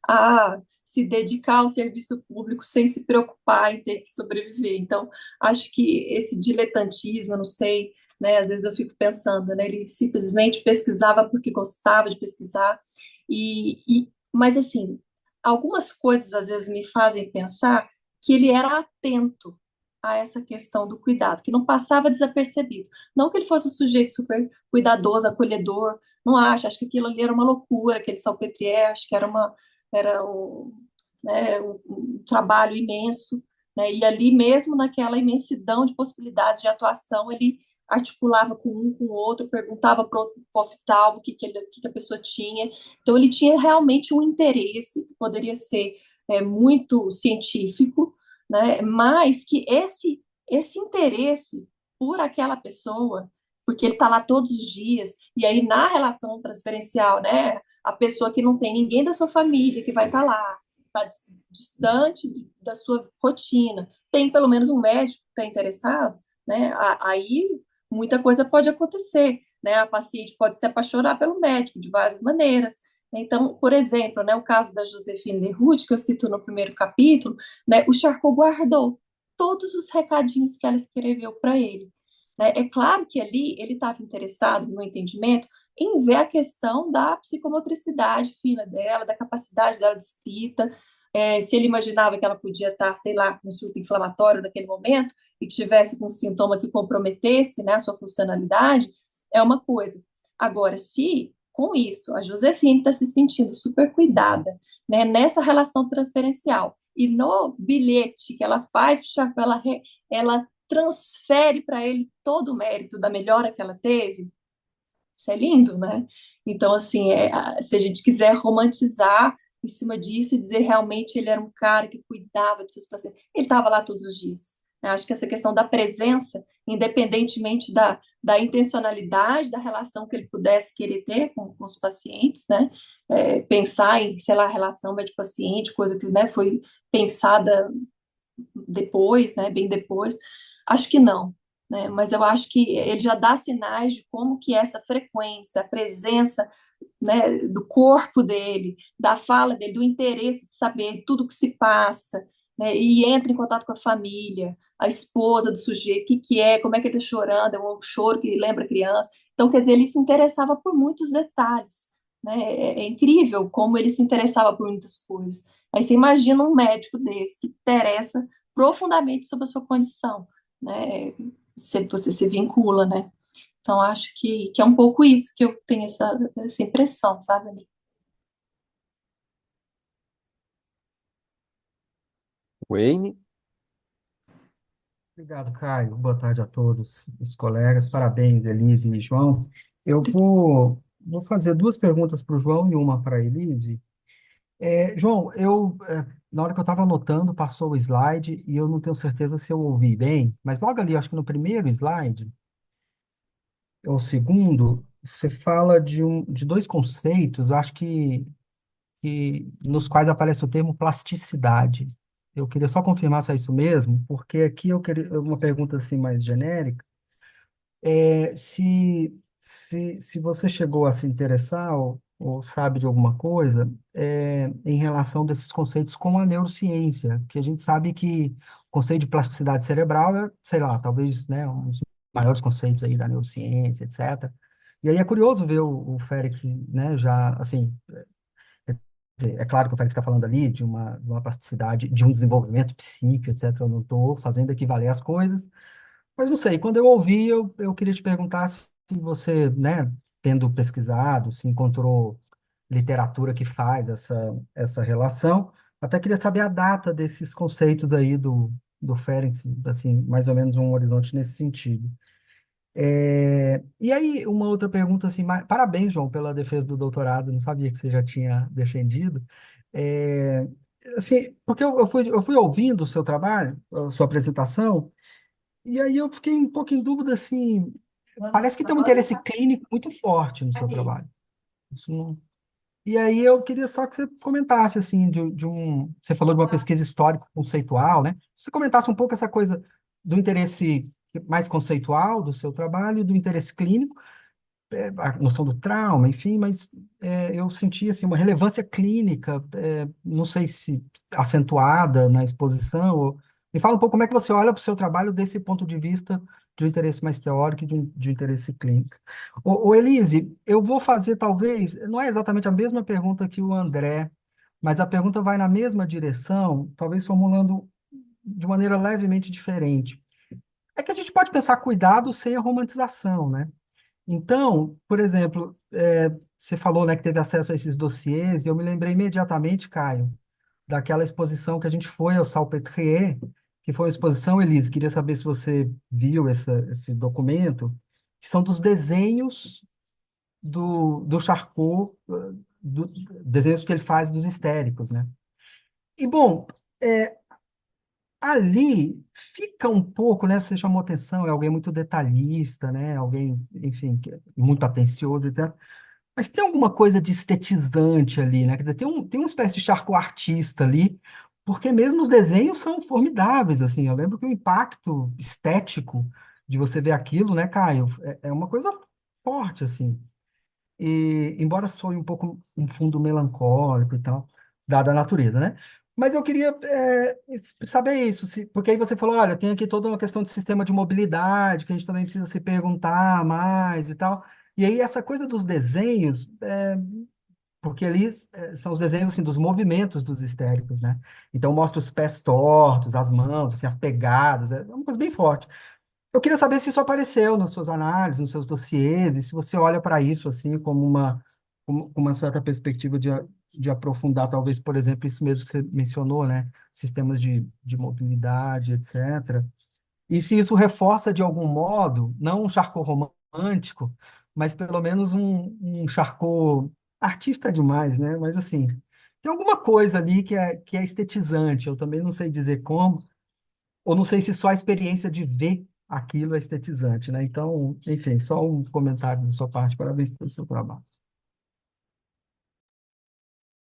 a se dedicar ao serviço público sem se preocupar em ter que sobreviver. Então, acho que esse diletantismo, eu não sei, né, às vezes eu fico pensando, né, ele simplesmente pesquisava porque gostava de pesquisar, mas assim, algumas coisas às vezes me fazem pensar que ele era atento a essa questão do cuidado, que não passava desapercebido. Não que ele fosse um sujeito super cuidadoso, acolhedor, não acho que aquilo ali era uma loucura, aquele salpêtrière, acho que era um trabalho imenso, né? E ali mesmo naquela imensidão de possibilidades de atuação, ele articulava com um, com o outro, perguntava para o oftalmo o que a pessoa tinha. Então ele tinha realmente um interesse que poderia ser muito científico, né? Mas que esse interesse por aquela pessoa, porque ele está lá todos os dias, e aí na relação transferencial, né? A pessoa que não tem ninguém da sua família que vai estar lá, está distante da sua rotina, tem pelo menos um médico que está interessado, né? Aí muita coisa pode acontecer, né? A paciente pode se apaixonar pelo médico de várias maneiras, Então, por exemplo, né, o caso da Josephine Lerroux, que eu cito no primeiro capítulo, né, o Charcot guardou todos os recadinhos que ela escreveu para ele. Né? É claro que ali ele estava interessado, no meu entendimento, em ver a questão da psicomotricidade fina dela, da capacidade dela de escrita, se ele imaginava que ela podia estar, sei lá, com um surto inflamatório naquele momento e que tivesse com um sintoma que comprometesse, né, a sua funcionalidade, é uma coisa. Agora, se com isso a Josefine está se sentindo super cuidada, né, nessa relação transferencial, e no bilhete que ela faz para o Charcot, ela transfere para ele todo o mérito da melhora que ela teve, isso é lindo, né? Então, assim, se a gente quiser romantizar em cima disso e dizer realmente ele era um cara que cuidava de seus pacientes, ele estava lá todos os dias. Né? Acho que essa questão da presença, independentemente da intencionalidade, da relação que ele pudesse querer ter com os pacientes, né? Pensar em, sei lá, relação médico-paciente, coisa que, né, foi pensada depois, né, bem depois, acho que não, né, mas eu acho que ele já dá sinais de como que essa frequência, a presença, né, do corpo dele, da fala dele, do interesse de saber tudo que se passa, né, e entra em contato com a família, a esposa do sujeito, o que que é, como é que ele está chorando, é um choro que lembra a criança. Então, quer dizer, ele se interessava por muitos detalhes, né? É incrível como ele se interessava por muitas coisas. Aí você imagina um médico desse que interessa profundamente sobre a sua condição, né? Você se vincula, né? Então, acho que é um pouco isso que eu tenho essa impressão, sabe, amigo? Wayne, Obrigado, Caio. Boa tarde a todos os colegas. Parabéns, Elise e João. Eu vou fazer duas perguntas para o João e uma para a Elise. João, na hora que eu estava anotando, passou o slide e eu não tenho certeza se eu ouvi bem, mas logo ali, acho que no primeiro slide, ou segundo, você fala de dois conceitos, eu acho que nos quais aparece o termo plasticidade. Eu queria só confirmar se é isso mesmo, porque aqui eu queria uma pergunta assim mais genérica. Se você chegou a se interessar ou sabe de alguma coisa em relação desses conceitos com a neurociência, que a gente sabe que o conceito de plasticidade cerebral é, sei lá, talvez, né, um dos maiores conceitos aí da neurociência, etc. E aí é curioso ver o Félix, né, já, assim, é claro que o Félix está falando ali de uma plasticidade, de um desenvolvimento psíquico, etc. Eu não estou fazendo equivaler as coisas, mas não sei, quando eu ouvi, eu queria te perguntar se você, né, tendo pesquisado, se encontrou literatura que faz essa relação. Até queria saber a data desses conceitos aí do Ferenc, assim, mais ou menos um horizonte nesse sentido. E aí, uma outra pergunta, assim, parabéns, João, pela defesa do doutorado, não sabia que você já tinha defendido. É, assim, porque eu fui ouvindo o seu trabalho, a sua apresentação, e aí eu fiquei um pouco em dúvida, assim, parece que tem um interesse clínico muito forte no seu trabalho. Isso não... E aí eu queria só que você comentasse, assim, você falou de uma pesquisa histórica conceitual, né? Se você comentasse um pouco essa coisa do interesse mais conceitual do seu trabalho e do interesse clínico, a noção do trauma, enfim, mas eu senti, assim, uma relevância clínica, não sei se acentuada na exposição, me fala um pouco como é que você olha para o seu trabalho desse ponto de vista de um interesse mais teórico e de um interesse clínico. Elise, eu vou fazer, talvez, não é exatamente a mesma pergunta que o André, mas a pergunta vai na mesma direção, talvez formulando de maneira levemente diferente. É que a gente pode pensar cuidado sem a romantização, né? Então, por exemplo, você falou, né, que teve acesso a esses dossiês, e eu me lembrei imediatamente, Caio, daquela exposição que a gente foi ao Salpêtrier, que foi uma exposição, Elise, queria saber se você viu esse documento, que são dos desenhos do Charcot, desenhos que ele faz dos histéricos, né? E, bom, ali fica um pouco, né? Você chamou atenção, é alguém muito detalhista, né? Alguém, enfim, que é muito atencioso, etc. Mas tem alguma coisa de estetizante ali, né? Quer dizer, tem uma espécie de charco artista ali, porque mesmo os desenhos são formidáveis, assim. Eu lembro que o impacto estético de você ver aquilo, né, Caio, é uma coisa forte, assim. e embora soe um pouco um fundo melancólico e tal, dada a natureza, né? Mas eu queria saber isso, porque aí você falou, olha, tem aqui toda uma questão de sistema de mobilidade, que a gente também precisa se perguntar mais e tal. E aí essa coisa dos desenhos, porque ali são os desenhos assim, dos movimentos dos histéricos, né? Então mostra os pés tortos, as mãos, assim, as pegadas, é uma coisa bem forte. Eu queria saber se isso apareceu nas suas análises, nos seus dossiês, e se você olha para isso assim como com uma certa perspectiva de aprofundar, talvez, por exemplo, isso mesmo que você mencionou, né? Sistemas de mobilidade, etc. E se isso reforça de algum modo, não um Charcot romântico, mas pelo menos um Charcot artista demais, né? Mas assim, tem alguma coisa ali que é estetizante, eu também não sei dizer como, ou não sei se só a experiência de ver aquilo é estetizante, né? Então, enfim, só um comentário da sua parte. Parabéns pelo seu trabalho.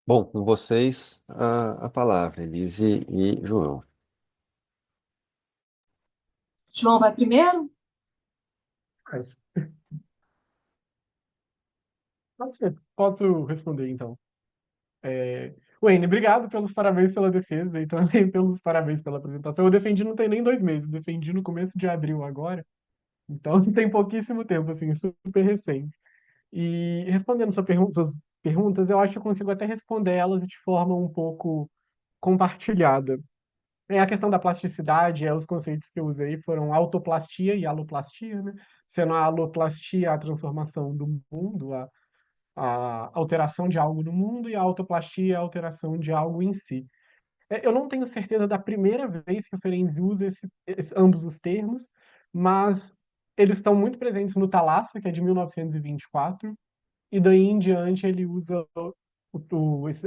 Bom, com vocês a palavra, Elise e João. João vai primeiro? Mas, pode ser. Posso responder, então. Wayne, obrigado pelos parabéns pela defesa e também pelos parabéns pela apresentação. Eu defendi não tem nem 2 meses, defendi no começo de abril agora, então tem pouquíssimo tempo, assim, super recente. E respondendo suas perguntas, eu acho que eu consigo até responder elas de forma um pouco compartilhada. A questão da plasticidade, os conceitos que eu usei foram autoplastia e aloplastia, né? Sendo a aloplastia a transformação do mundo, a alteração de algo no mundo, e a autoplastia a alteração de algo em si. Eu não tenho certeza da primeira vez que o Ferenczi usa ambos os termos, mas eles estão muito presentes no Thalassa, que é de 1924, e daí em diante ele usa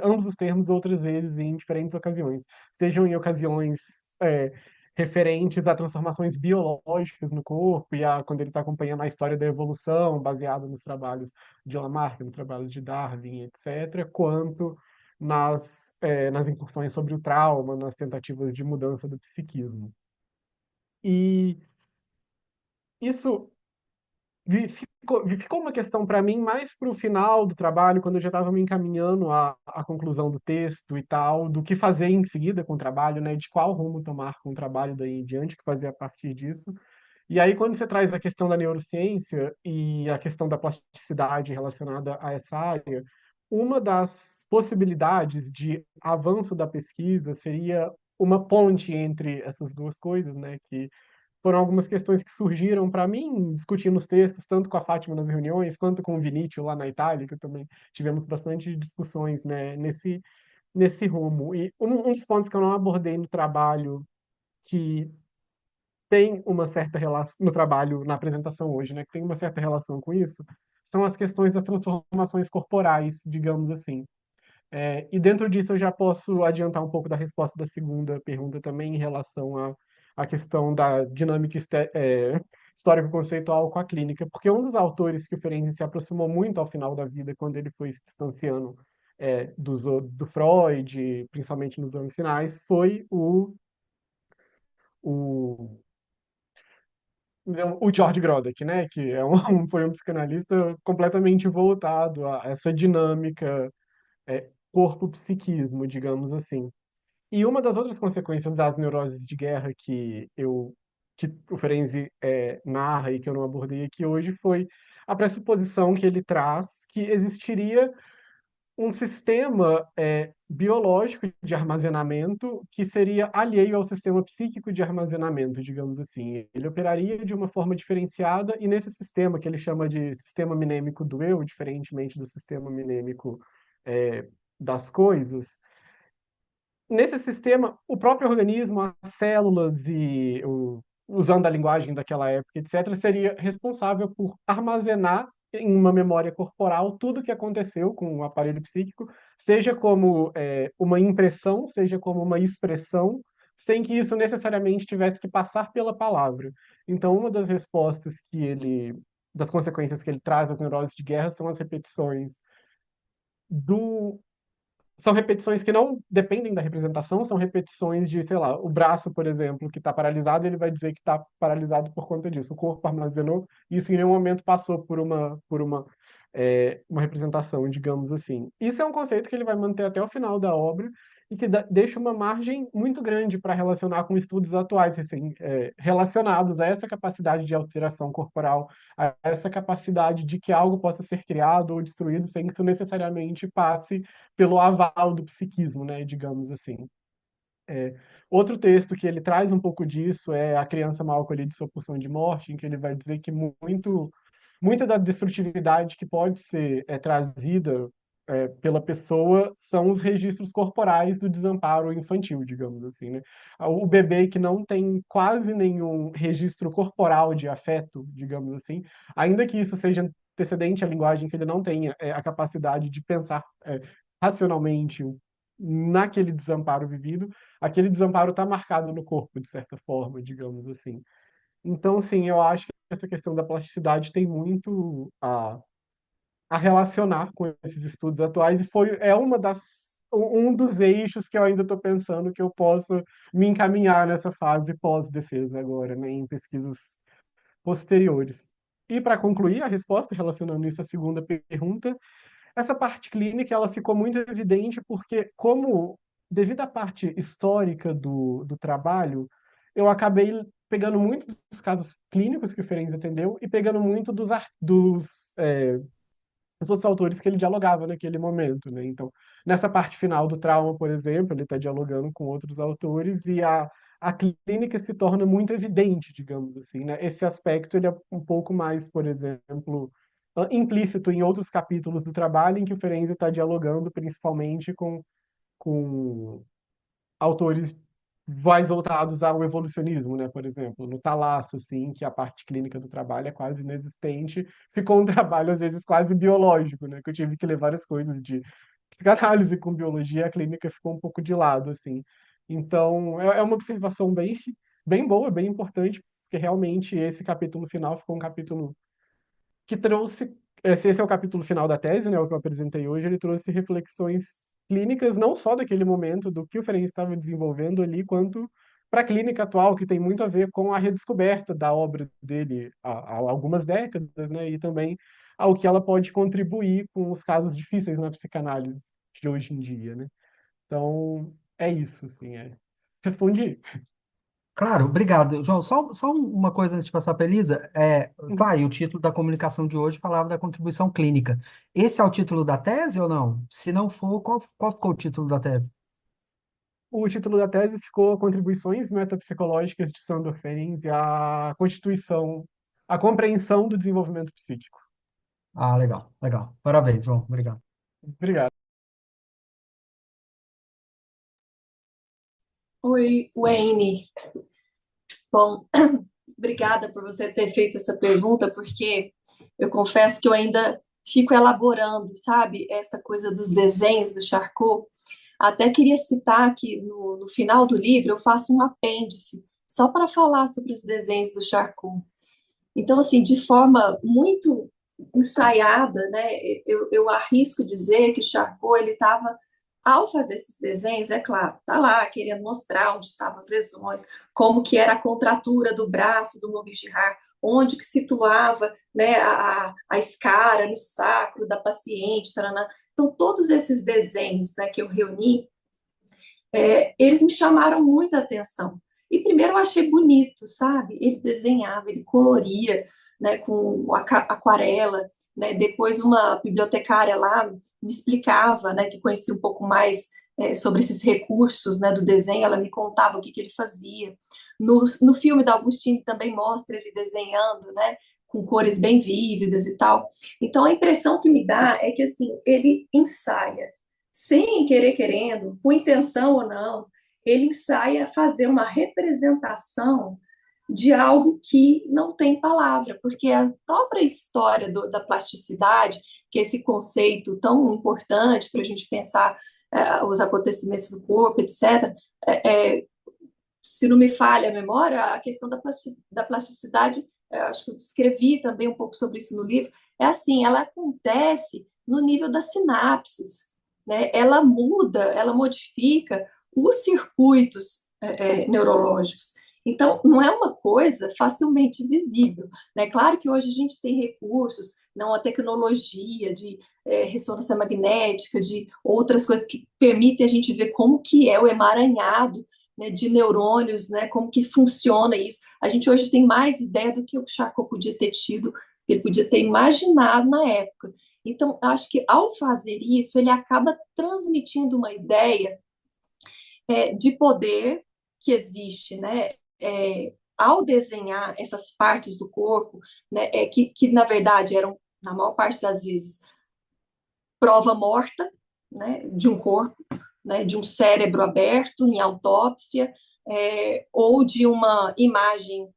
ambos os termos outras vezes em diferentes ocasiões, sejam em ocasiões é, referentes a transformações biológicas no corpo quando ele está acompanhando a história da evolução, baseado nos trabalhos de Lamarck, nos trabalhos de Darwin, etc., quanto nas incursões sobre o trauma, nas tentativas de mudança do psiquismo. E isso ficou uma questão para mim mais para o final do trabalho, quando eu já estava me encaminhando à conclusão do texto e tal, do que fazer em seguida com o trabalho, né? De qual rumo tomar com o trabalho daí em diante, o que fazer a partir disso. E aí, quando você traz a questão da neurociência e a questão da plasticidade relacionada a essa área, uma das possibilidades de avanço da pesquisa seria uma ponte entre essas duas coisas, né? Que foram algumas questões que surgiram para mim, discutindo os textos, tanto com a Fátima nas reuniões, quanto com o Vinícius lá na Itália, que também tivemos bastante discussões, né, nesse rumo. E um dos pontos que eu não abordei no trabalho, que tem uma certa relação, no trabalho, na apresentação hoje, né, que tem uma certa relação com isso, são as questões das transformações corporais, digamos assim. E dentro disso eu já posso adiantar um pouco da resposta da segunda pergunta também em relação à questão da dinâmica histórico-conceitual com a clínica, porque um dos autores que o Ferenczi se aproximou muito ao final da vida, quando ele foi se distanciando do Freud, principalmente nos anos finais, foi o, o George Grodek, né, que foi um psicanalista completamente voltado a essa dinâmica corpo-psiquismo, digamos assim. E uma das outras consequências das neuroses de guerra que o Ferenczi narra e que eu não abordei aqui hoje foi a pressuposição que ele traz que existiria um sistema biológico de armazenamento que seria alheio ao sistema psíquico de armazenamento, digamos assim. Ele operaria de uma forma diferenciada e nesse sistema que ele chama de sistema minêmico do eu, diferentemente do sistema minêmico é, das coisas, nesse sistema, o próprio organismo, as células usando a linguagem daquela época, etc., seria responsável por armazenar em uma memória corporal tudo o que aconteceu com o aparelho psíquico, seja como uma impressão, seja como uma expressão, sem que isso necessariamente tivesse que passar pela palavra. Então, uma das respostas das consequências que ele traz das neuroses de guerra são as repetições do são repetições que não dependem da representação, são repetições de, sei lá, o braço, por exemplo, que está paralisado, ele vai dizer que está paralisado por conta disso. O corpo armazenou, e isso em nenhum momento passou por uma uma representação, digamos assim. Isso é um conceito que ele vai manter até o final da obra e que deixa uma margem muito grande para relacionar com estudos atuais, relacionados a essa capacidade de alteração corporal, a essa capacidade de que algo possa ser criado ou destruído sem que isso necessariamente passe pelo aval do psiquismo, né, digamos assim. Outro texto que ele traz um pouco disso é A Criança Mal Acolhida e Sua Pulsão de Morte, em que ele vai dizer que muita da destrutividade que pode ser trazida pela pessoa são os registros corporais do desamparo infantil, digamos assim, né? O bebê que não tem quase nenhum registro corporal de afeto, digamos assim, ainda que isso seja antecedente à linguagem, que ele não tenha a capacidade de pensar racionalmente naquele desamparo vivido, aquele desamparo está marcado no corpo, de certa forma, digamos assim. Então, sim, eu acho que essa questão da plasticidade tem muito a relacionar com esses estudos atuais e um dos eixos que eu ainda estou pensando que eu possa me encaminhar nessa fase pós-defesa agora, né, em pesquisas posteriores. E para concluir a resposta, relacionando isso à segunda pergunta, essa parte clínica ela ficou muito evidente porque, devido à parte histórica do trabalho, eu acabei pegando muitos dos casos clínicos que o Ferenc atendeu e pegando muito dos outros autores que ele dialogava naquele momento, né? Então, nessa parte final do trauma, por exemplo, ele está dialogando com outros autores e a clínica se torna muito evidente, digamos assim, né? Esse aspecto ele é um pouco mais, por exemplo, implícito em outros capítulos do trabalho em que o Ferenczi está dialogando principalmente com autores mais voltados ao evolucionismo, né? Por exemplo, no Thalasso, assim, que a parte clínica do trabalho é quase inexistente, ficou um trabalho, às vezes, quase biológico, né? Que eu tive que ler várias coisas de psicanálise com biologia, a clínica ficou um pouco de lado, assim. Então, é uma observação bem boa, bem importante, porque realmente esse capítulo final ficou um capítulo que trouxe, esse é o capítulo final da tese, né, o que eu apresentei hoje, ele trouxe reflexões clínicas, não só daquele momento, do que o Ferenc estava desenvolvendo ali, quanto para a clínica atual, que tem muito a ver com a redescoberta da obra dele há algumas décadas, né, e também ao que ela pode contribuir com os casos difíceis na psicanálise de hoje em dia, né? Então, é isso, assim, Respondi. Claro, obrigado. João, só uma coisa antes de passar para a Elisa. Claro, e o título da comunicação de hoje falava da contribuição clínica. Esse é o título da tese ou não? Se não for, qual ficou o título da tese? O título da tese ficou Contribuições Metapsicológicas de Sandor Ferenczi à Constituição, à Compreensão do Desenvolvimento Psíquico. Ah, legal, legal. Parabéns, João. Obrigado. Obrigado. Oi, Wayne. Bom, obrigada por você ter feito essa pergunta, porque eu confesso que eu ainda fico elaborando, sabe, essa coisa dos desenhos do Charcot. Até queria citar que no final do livro eu faço um apêndice só para falar sobre os desenhos do Charcot. Então, assim, de forma muito ensaiada, né, eu arrisco dizer que o Charcot, ele estava, ao fazer esses desenhos, é claro, tá lá querendo mostrar onde estavam as lesões, como que era a contratura do braço do Maurice Girard, onde que situava, né, a escara no sacro da paciente, taraná. Então, todos esses desenhos, né, que eu reuni, eles me chamaram muita atenção. E primeiro eu achei bonito, sabe? Ele desenhava, ele coloria, né, com aquarela, né? Depois uma bibliotecária lá me explicava, né, que conhecia um pouco mais sobre esses recursos, né, do desenho, ela me contava o que ele fazia. No filme da Augustine também mostra ele desenhando, né, com cores bem vívidas e tal. Então a impressão que me dá é que assim, ele ensaia sem querer querendo, com intenção ou não, ele ensaia fazer uma representação de algo que não tem palavra, porque a própria história da plasticidade, que é esse conceito tão importante para a gente pensar os acontecimentos do corpo, etc., se não me falha a memória, a questão da plasticidade, acho que eu escrevi também um pouco sobre isso no livro, é assim, ela acontece no nível das sinapses, né? Ela muda, ela modifica os circuitos neurológicos. Então, não é uma coisa facilmente visível, né? Claro que hoje a gente tem recursos, não a tecnologia de ressonância magnética, de outras coisas que permitem a gente ver como que é o emaranhado, né, de neurônios, né, como que funciona isso. A gente hoje tem mais ideia do que o Charcot podia ter tido, ele podia ter imaginado na época. Então, acho que ao fazer isso, ele acaba transmitindo uma ideia de poder que existe, né? Ao desenhar essas partes do corpo, né, que na verdade eram, na maior parte das vezes, prova morta, né, de um corpo, né, de um cérebro aberto em autópsia, ou de uma imagem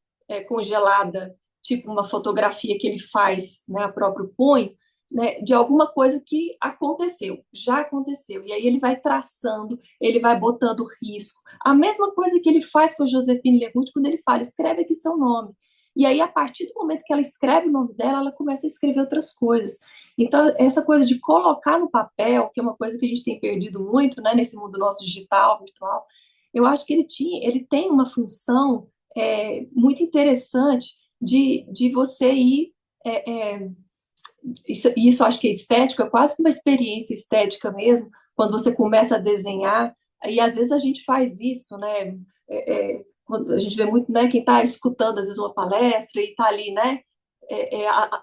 congelada, tipo uma fotografia que ele faz, né, a próprio punho, né, de alguma coisa que aconteceu, já aconteceu. E aí ele vai traçando, ele vai botando risco. A mesma coisa que ele faz com a Josephine Legout quando ele fala, escreve aqui seu nome. E aí, a partir do momento que ela escreve o nome dela, ela começa a escrever outras coisas. Então, essa coisa de colocar no papel, que é uma coisa que a gente tem perdido muito, né, nesse mundo nosso digital, virtual, eu acho que ele tem uma função muito interessante de você ir. Isso eu acho que é estético, é quase uma experiência estética mesmo, quando você começa a desenhar, e às vezes a gente faz isso, né? Quando a gente vê muito, né, quem está escutando, às vezes, uma palestra e está ali, né,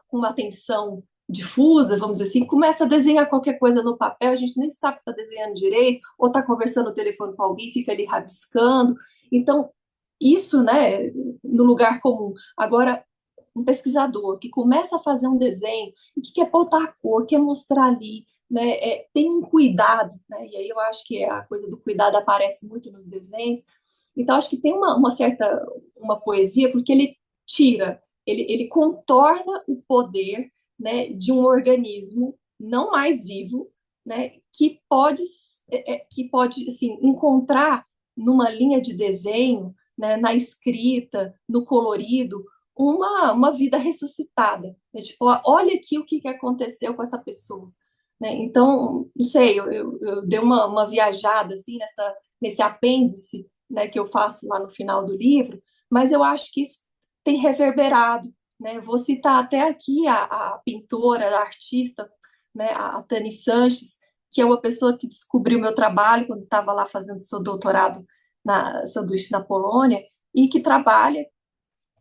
com uma atenção difusa, vamos dizer assim, começa a desenhar qualquer coisa no papel, a gente nem sabe que está desenhando direito, ou está conversando no telefone com alguém, fica ali rabiscando. Então, isso, né, no lugar comum. Agora, um pesquisador que começa a fazer um desenho e que quer botar a cor, quer mostrar ali, né, tem um cuidado, né, e aí eu acho que a coisa do cuidado aparece muito nos desenhos. Então, acho que tem uma certa uma poesia, porque ele tira, ele contorna o poder, né, de um organismo não mais vivo, né, que pode assim, encontrar numa linha de desenho, né, na escrita, no colorido, uma vida ressuscitada. Né? Tipo, olha aqui o que aconteceu com essa pessoa. Né? Então, não sei, eu dei uma viajada assim, nesse apêndice, né, que eu faço lá no final do livro, mas eu acho que isso tem reverberado. Né? Vou citar até aqui a pintora, a artista, né, a Tani Sanches, que é uma pessoa que descobriu meu trabalho quando estava lá fazendo seu doutorado sanduíche na Polônia, e que trabalha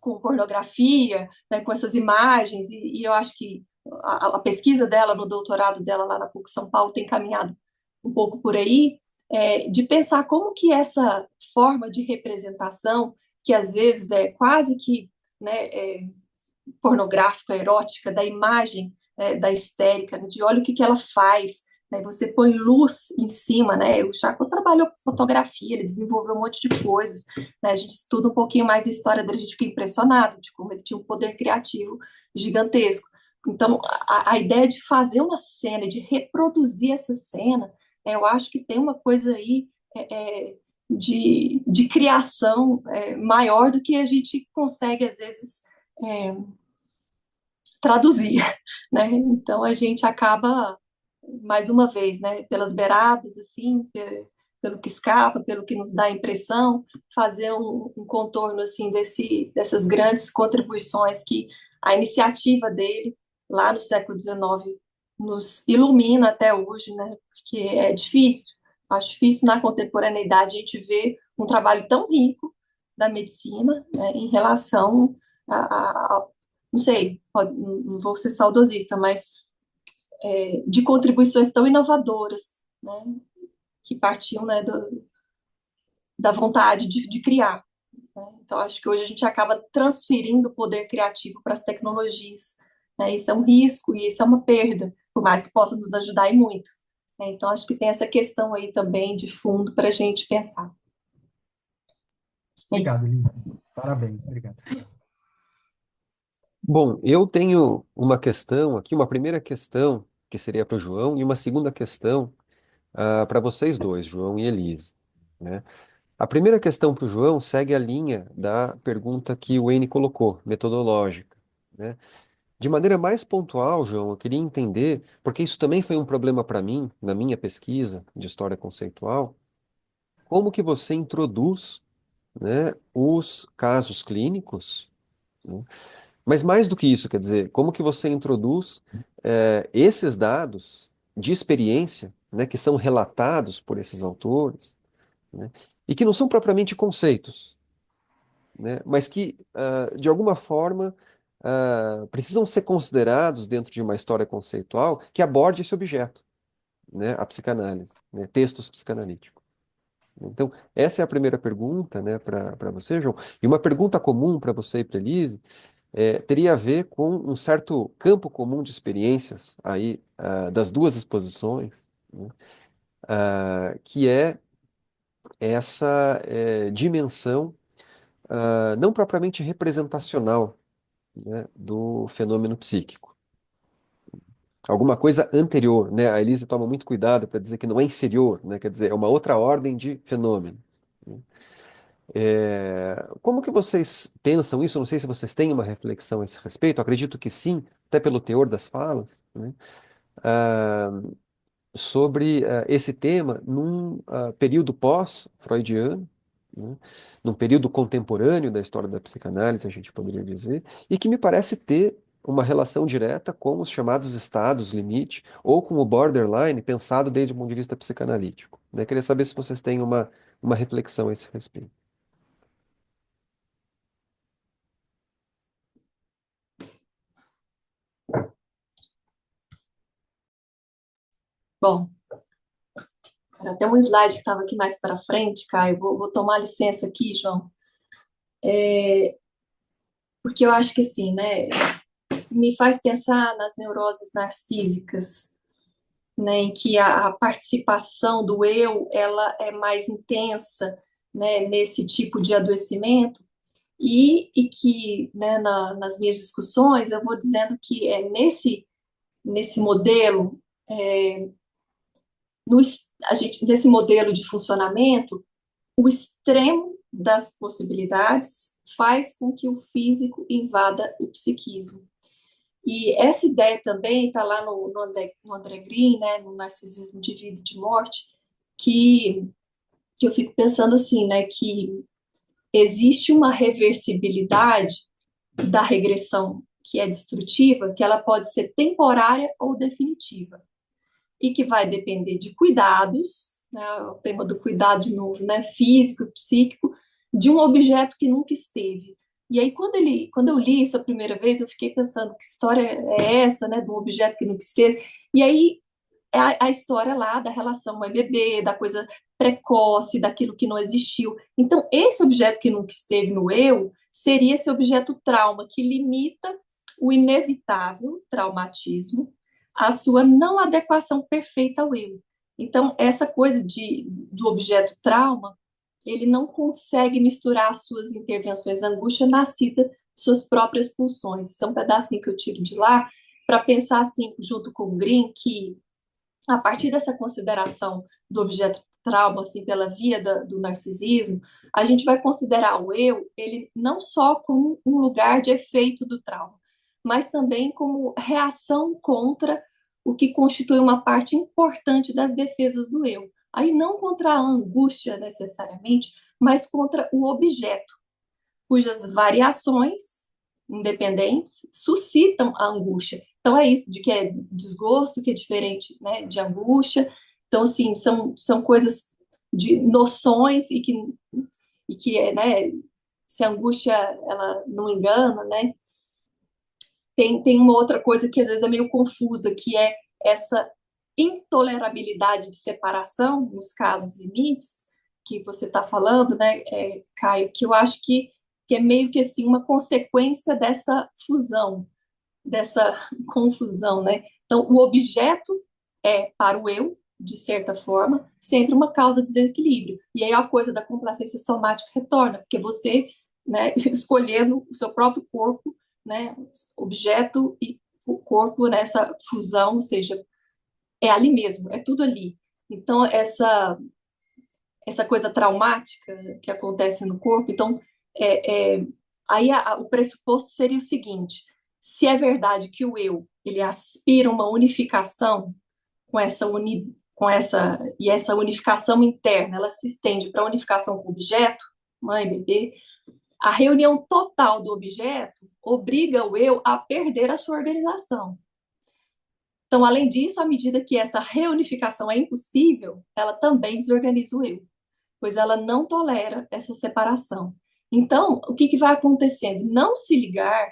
com pornografia, né, com essas imagens, e eu acho que a pesquisa dela no doutorado dela lá na PUC São Paulo tem caminhado um pouco por aí, de pensar como que essa forma de representação, que às vezes é quase que, né, pornográfica, erótica, da imagem, da histérica, né, de olha o que ela faz, né, você põe luz em cima, né, o Chaco trabalhou com fotografia, ele desenvolveu um monte de coisas, né, a gente estuda um pouquinho mais da história dele, a gente fica impressionado de como ele tinha um poder criativo gigantesco. Então, a ideia de fazer uma cena, de reproduzir essa cena, eu acho que tem uma coisa aí de criação maior do que a gente consegue, às vezes, é, traduzir, né? Então a gente acaba, mais uma vez, né, pelas beiradas, assim, pelo que escapa, pelo que nos dá a impressão, fazer um contorno, assim, dessas grandes contribuições que a iniciativa dele, lá no século XIX, nos ilumina até hoje, né? Porque é difícil, acho difícil na contemporaneidade a gente ver um trabalho tão rico da medicina, né, em relação a não sei, não vou ser saudosista, mas de contribuições tão inovadoras, né, que partiam, né, da vontade de criar. Né? Então, acho que hoje a gente acaba transferindo o poder criativo para as tecnologias. Né? Isso é um risco e isso é uma perda, por mais que possa nos ajudar e muito. Né? Então, acho que tem essa questão aí também de fundo para a gente pensar. É Obrigado, isso. Lívia. Parabéns, obrigado. Bom, eu tenho uma questão aqui, uma primeira questão que seria para o João e uma segunda questão para vocês dois, João e Elise, né? A primeira questão para o João segue a linha da pergunta que o Wayne colocou, metodológica, né? De maneira mais pontual, João, eu queria entender, porque isso também foi um problema para mim na minha pesquisa de história conceitual, como que você introduz, né, os casos clínicos, né, Mas mais do que isso, quer dizer, como que você introduz esses dados de experiência, né, que são relatados por esses autores, né, e que não são propriamente conceitos, né, mas que, de alguma forma, precisam ser considerados dentro de uma história conceitual que aborde esse objeto, né, a psicanálise, né, textos psicanalíticos. Então, essa é a primeira pergunta, né, para você, João. E uma pergunta comum para você e para Elise teria a ver com um certo campo comum de experiências aí das duas exposições, né, que é essa dimensão não propriamente representacional, né, do fenômeno psíquico. Alguma coisa anterior, né? A Elise toma muito cuidado para dizer que não é inferior, né? Quer dizer, é uma outra ordem de fenômeno, né? Como que vocês pensam isso? Não sei se vocês têm uma reflexão a esse respeito, acredito que sim, até pelo teor das falas, né? Ah, sobre esse tema num período pós-freudiano, né? Num período contemporâneo da história da psicanálise, a gente poderia dizer, e que me parece ter uma relação direta com os chamados estados limite ou com o borderline pensado desde o ponto de vista psicanalítico, né? Queria saber se vocês têm uma reflexão a esse respeito. Bom, era até um slide que estava aqui mais para frente, Caio. Vou tomar licença aqui, João, porque eu acho que assim, né, me faz pensar nas neuroses narcísicas, né, em que a participação do eu ela é mais intensa, né, nesse tipo de adoecimento e que, né, nas minhas discussões eu vou dizendo que é nesse modelo, é, no, a gente, nesse modelo de funcionamento, o extremo das possibilidades faz com que o físico invada o psiquismo. E essa ideia também está lá no André Green, né, no Narcisismo de Vida e de Morte, que, que eu fico pensando assim, né, que existe uma reversibilidade da regressão que é destrutiva, que ela pode ser temporária ou definitiva, e que vai depender de cuidados, né, o tema do cuidado de novo, né, físico, psíquico, de um objeto que nunca esteve. E aí, quando eu li isso a primeira vez, eu fiquei pensando, que história é essa, né, de um objeto que nunca esteve? E aí, é a história lá da relação mãe-bebê, da coisa precoce, daquilo que não existiu. Então, esse objeto que nunca esteve no eu, seria esse objeto trauma, que limita o inevitável traumatismo, a sua não adequação perfeita ao eu. Então, essa coisa do objeto trauma, ele não consegue misturar as suas intervenções, a angústia nascida de suas próprias pulsões. Isso é um pedacinho que eu tiro de lá para pensar assim, junto com o Green, que a partir dessa consideração do objeto trauma, assim, pela via do narcisismo, a gente vai considerar o eu, ele não só como um lugar de efeito do trauma, mas também como reação contra o que constitui uma parte importante das defesas do eu. Aí não contra a angústia necessariamente, mas contra o objeto, cujas variações independentes suscitam a angústia. Então é isso, de que é desgosto, que é diferente, né, de angústia. Então, assim, são coisas de noções e que é, né, se a angústia, ela não engana, né, tem uma outra coisa que às vezes é meio confusa, que é essa intolerabilidade de separação, nos casos limites, que você está falando, né, Caio, que eu acho que é meio que assim, uma consequência dessa fusão, dessa confusão, né? Então, o objeto é, para o eu, de certa forma, sempre uma causa de desequilíbrio. E aí a coisa da complacência somática retorna, porque você, né, escolhendo o seu próprio corpo, né, objeto e o corpo nessa fusão, ou seja, é ali mesmo, é tudo ali. Então, essa coisa traumática que acontece no corpo, então, aí o pressuposto seria o seguinte: se é verdade que o eu ele aspira uma unificação com essa e essa unificação interna, ela se estende para a unificação com o objeto, mãe, bebê, a reunião total do objeto obriga o eu a perder a sua organização. Então, além disso, à medida que essa reunificação é impossível, ela também desorganiza o eu, pois ela não tolera essa separação. Então, o que vai acontecendo? Não se ligar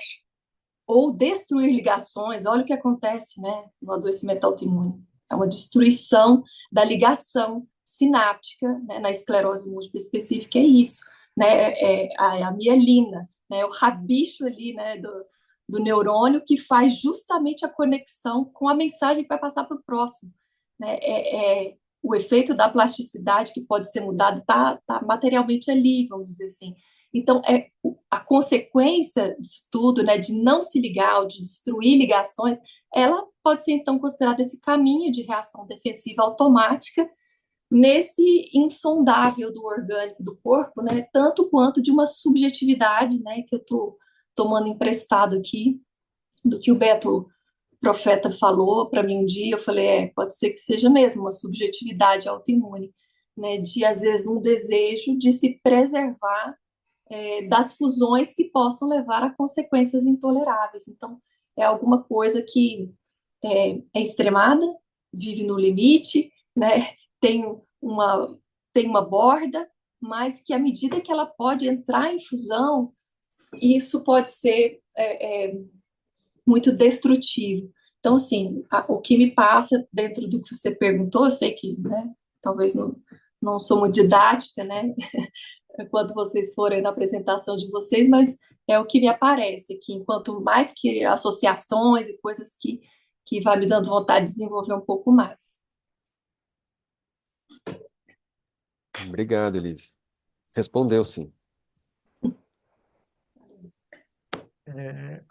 ou destruir ligações, olha o que acontece, né, no adoecimento autoimune. É uma destruição da ligação sináptica, né, na esclerose múltipla específica, é isso, né, a mielina, né, o rabicho ali, né, do neurônio que faz justamente a conexão com a mensagem que vai passar para o próximo, né, o efeito da plasticidade que pode ser mudado tá materialmente ali, vamos dizer assim. Então, a consequência disso tudo, né, de não se ligar ou de destruir ligações, ela pode ser, então, considerada esse caminho de reação defensiva automática nesse insondável do orgânico do corpo, né, tanto quanto de uma subjetividade, né, que eu estou tomando emprestado aqui, do que o Beto Profeta falou para mim um dia, eu falei, pode ser que seja mesmo uma subjetividade autoimune, né, de, às vezes, um desejo de se preservar das fusões que possam levar a consequências intoleráveis. Então, é alguma coisa que é extremada, vive no limite, né? tem, uma, tem uma borda, mas que à medida que ela pode entrar em fusão, isso pode ser muito destrutivo. Então, assim, o que me passa dentro do que você perguntou, eu sei que, né, talvez não sou muito didática, né, quando vocês forem na apresentação de vocês, mas é o que me aparece aqui, enquanto mais que associações e coisas que vai me dando vontade de desenvolver um pouco mais. Obrigado, Elise. Respondeu, sim.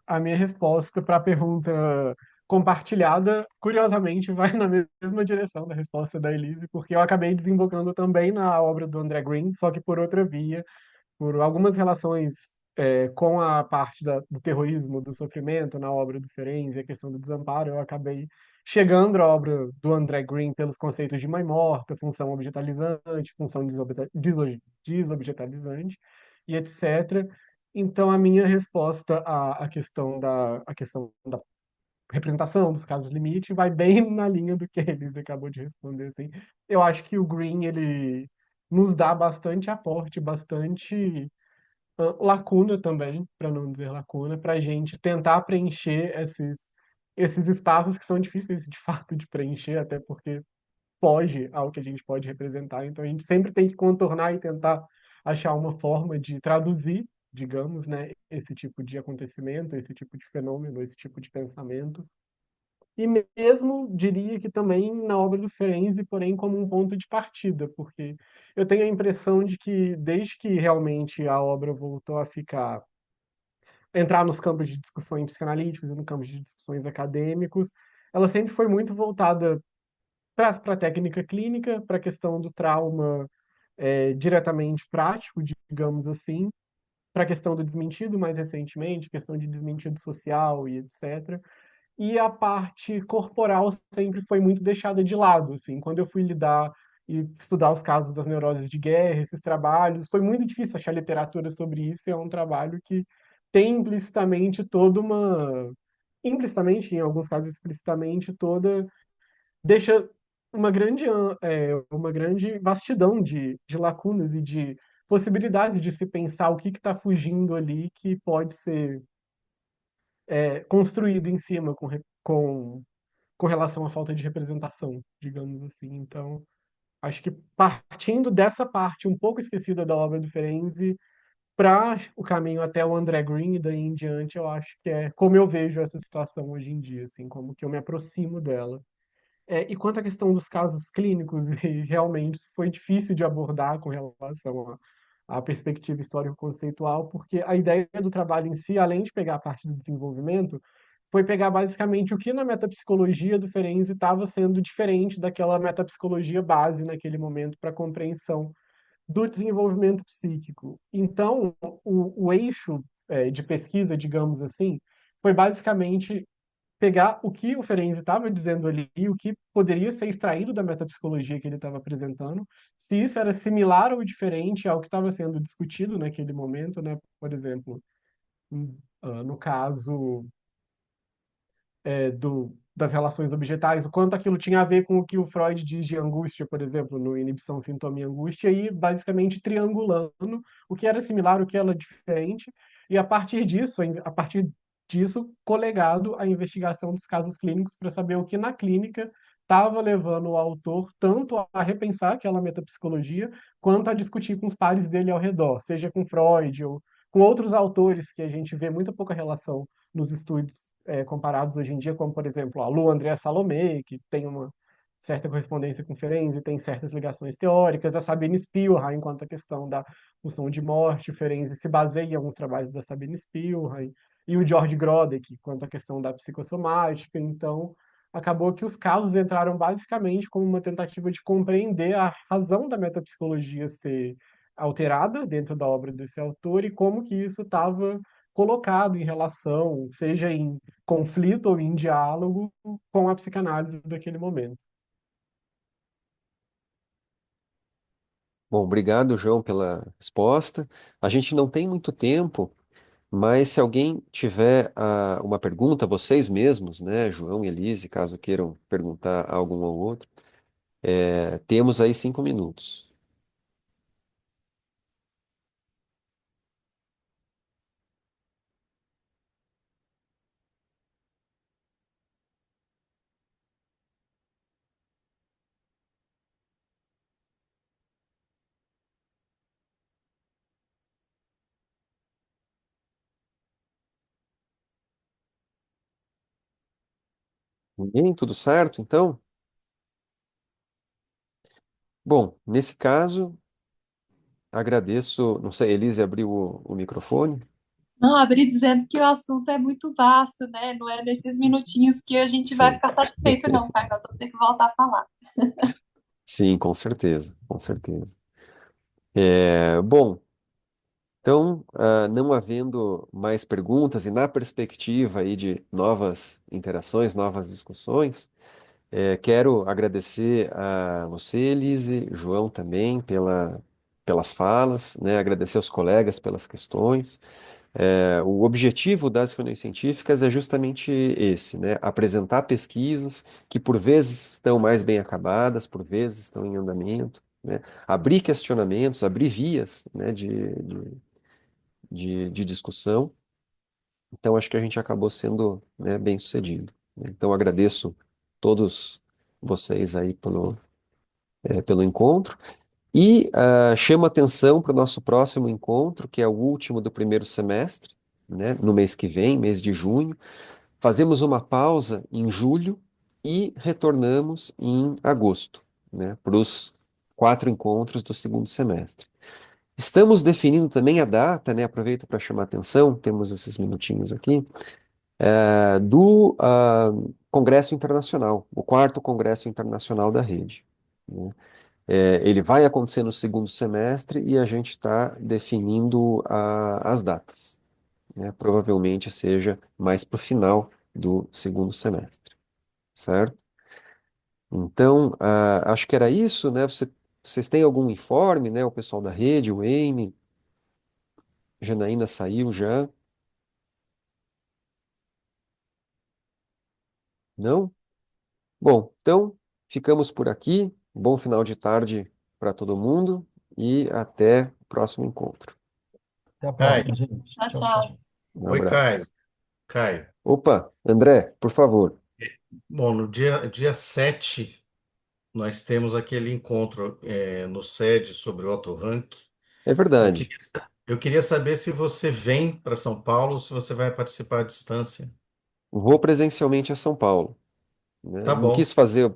A minha resposta para a pergunta compartilhada, curiosamente, vai na mesma direção da resposta da Elise, porque eu acabei desembocando também na obra do André Green, só que por outra via, por algumas relações com a parte do terrorismo, do sofrimento na obra do Ferenczi, a questão do desamparo, eu acabei chegando à obra do André Green pelos conceitos de mãe morta, função objetalizante, função desobjetalizante e etc. Então, a minha resposta à questão da representação dos casos limite vai bem na linha do que a Elise acabou de responder, assim. Eu acho que o Green, ele nos dá bastante aporte, bastante lacuna também, para não dizer lacuna, para a gente tentar preencher esses espaços que são difíceis de fato de preencher, até porque foge ao que a gente pode representar. Então a gente sempre tem que contornar e tentar achar uma forma de traduzir, digamos, né, esse tipo de acontecimento, esse tipo de fenômeno, esse tipo de pensamento. E mesmo diria que também na obra do Ferenczi, porém como um ponto de partida, porque eu tenho a impressão de que desde que realmente a obra voltou a entrar nos campos de discussões psicanalíticos e no campo de discussões acadêmicos, ela sempre foi muito voltada para a técnica clínica, para a questão do trauma diretamente prático, digamos assim, para a questão do desmentido mais recentemente, questão de desmentido social e etc. E a parte corporal sempre foi muito deixada de lado, assim. Quando eu fui lidar e estudar os casos das neuroses de guerra, esses trabalhos, foi muito difícil achar literatura sobre isso, e é um trabalho que tem implicitamente toda implicitamente, em alguns casos explicitamente, deixa uma grande vastidão de lacunas e de possibilidades de se pensar o que está fugindo ali que pode ser construído em cima com relação à falta de representação, digamos assim. Então, acho que partindo dessa parte um pouco esquecida da obra do Ferenczi para o caminho até o André Green e daí em diante, eu acho que é como eu vejo essa situação hoje em dia, assim, como que eu me aproximo dela. E quanto à questão dos casos clínicos, realmente isso foi difícil de abordar com relação à perspectiva histórico-conceitual, porque a ideia do trabalho em si, além de pegar a parte do desenvolvimento, foi pegar basicamente o que na metapsicologia do Ferenczi estava sendo diferente daquela metapsicologia base naquele momento para a compreensão do desenvolvimento psíquico. Então, o eixo de pesquisa, digamos assim, foi basicamente pegar o que o Ferenczi estava dizendo ali, o que poderia ser extraído da metapsicologia que ele estava apresentando, se isso era similar ou diferente ao que estava sendo discutido naquele momento, né? Por exemplo, no caso das relações objetais, o quanto aquilo tinha a ver com o que o Freud diz de angústia, por exemplo, no Inibição, Sintoma e Angústia, e basicamente triangulando o que era similar, o que era diferente, e a partir disso, colegado à investigação dos casos clínicos para saber o que na clínica estava levando o autor tanto a repensar aquela metapsicologia, quanto a discutir com os pares dele ao redor, seja com Freud ou com outros autores que a gente vê muito pouca relação nos estudos comparados hoje em dia, como, por exemplo, a Lu André Salomé, que tem uma certa correspondência com Ferenczi, tem certas ligações teóricas, a Sabine Spielrein, quanto à questão da pulsão de morte, o Ferenczi se baseia em alguns trabalhos da Sabine Spielrein, e o George Grodek, quanto à questão da psicossomática. Então, acabou que os casos entraram basicamente como uma tentativa de compreender a razão da metapsicologia ser alterada dentro da obra desse autor e como que isso estava colocado em relação, seja em conflito ou em diálogo, com a psicanálise daquele momento. Bom, obrigado, João, pela resposta. A gente não tem muito tempo, mas se alguém tiver uma pergunta, vocês mesmos, né, João e Elise, caso queiram perguntar a algum ou outro, temos aí 5 minutos. Ninguém? Tudo certo, então? Bom, nesse caso, agradeço. Não sei, Elise abriu o microfone? Não, abri dizendo que o assunto é muito vasto, né? Não é nesses minutinhos que a gente vai Sim. ficar satisfeito, não, tá? Nós vamos ter que voltar a falar. Sim, com certeza, com certeza. Bom, então, não havendo mais perguntas e na perspectiva aí de novas interações, novas discussões, quero agradecer a você, Elise, João também, pelas falas, né? Agradecer aos colegas pelas questões. O objetivo das reuniões científicas é justamente esse, né? Apresentar pesquisas que por vezes estão mais bem acabadas, por vezes estão em andamento, né? Abrir questionamentos, abrir vias, né, de discussão. Então, acho que a gente acabou sendo, né, bem sucedido, né? Então, agradeço todos vocês aí pelo encontro. E chamo atenção para o nosso próximo encontro, que é o último do primeiro semestre, né, no mês que vem, mês de junho. Fazemos uma pausa em julho e retornamos em agosto, né, para os 4 encontros do segundo semestre. Estamos definindo também a data, né, aproveito para chamar atenção, temos esses minutinhos aqui, do Congresso Internacional, o quarto Congresso Internacional da Rede, né? Ele vai acontecer no segundo semestre e a gente está definindo as datas, né? Provavelmente seja mais para o final do segundo semestre, certo? Então, acho que era isso, né? Vocês têm algum informe, né? O pessoal da rede, o Amy, Janaína saiu já? Não? Bom, então ficamos por aqui. Bom final de tarde para todo mundo e até o próximo encontro. Até a Caio. próxima, gente. Tchau, Tchau, tchau. tchau. Um Oi, Caio. abraço. Caio. Opa, André, por favor. Bom, no dia 7 nós temos aquele encontro no SED sobre o Otto Rank. É Eu verdade. queria, eu queria saber se você vem para São Paulo ou se você vai participar à distância. Vou presencialmente a São Paulo, né? Tá Não bom. quis fazer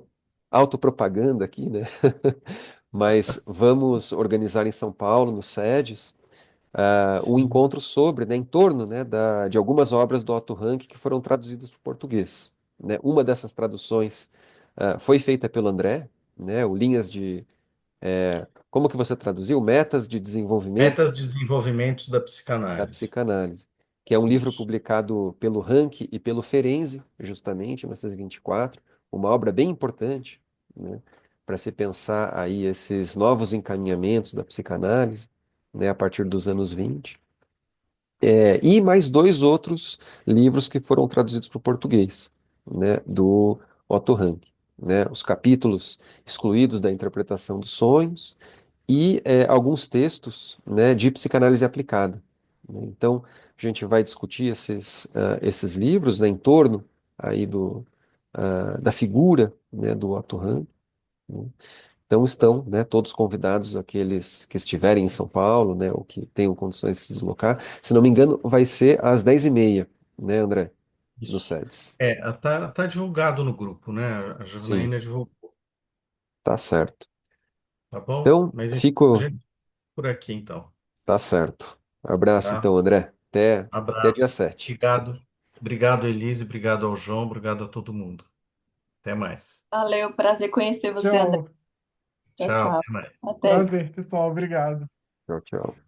autopropaganda aqui, né? Mas vamos organizar em São Paulo, no SEDES, um Sim. encontro sobre, né, em torno, né, de algumas obras do Otto Rank que foram traduzidas para o português, né? Uma dessas traduções foi feita pelo André, né? O Linhas de... como que você traduziu? Metas de desenvolvimento Metas de desenvolvimento da da psicanálise. psicanálise, que é um livro Isso. publicado pelo Rank e pelo Ferenczi, justamente, em 1924, uma obra bem importante, né, para se pensar aí esses novos encaminhamentos da psicanálise, né, a partir dos anos 20. E mais dois outros livros que foram traduzidos para o português, né, do Otto Rank, né, os capítulos excluídos da interpretação dos sonhos e alguns textos, né, de psicanálise aplicada, né. Então, a gente vai discutir esses livros, né, em torno aí da figura, né, do Otto Rank, né. Então estão, né, todos convidados, aqueles que estiverem em São Paulo, né, ou que tenham condições de se deslocar. Se não me engano, vai ser às 10h30, né, André, no Isso. SEDES. Tá divulgado no grupo, né? A Sim, Janaína divulgou, tá certo. tá bom? Então, Mas então, a fico, gente por aqui, então, tá certo. Abraço, tá? então, André. Até dia Abraço. 7. Obrigado. Obrigado, Elise. Obrigado ao João. Obrigado a todo mundo. Até mais. Valeu, prazer conhecer você, André. Tchau. Tchau, Tchau. tchau. Até mais. Até. Prazer, pessoal. Obrigado. Tchau, tchau.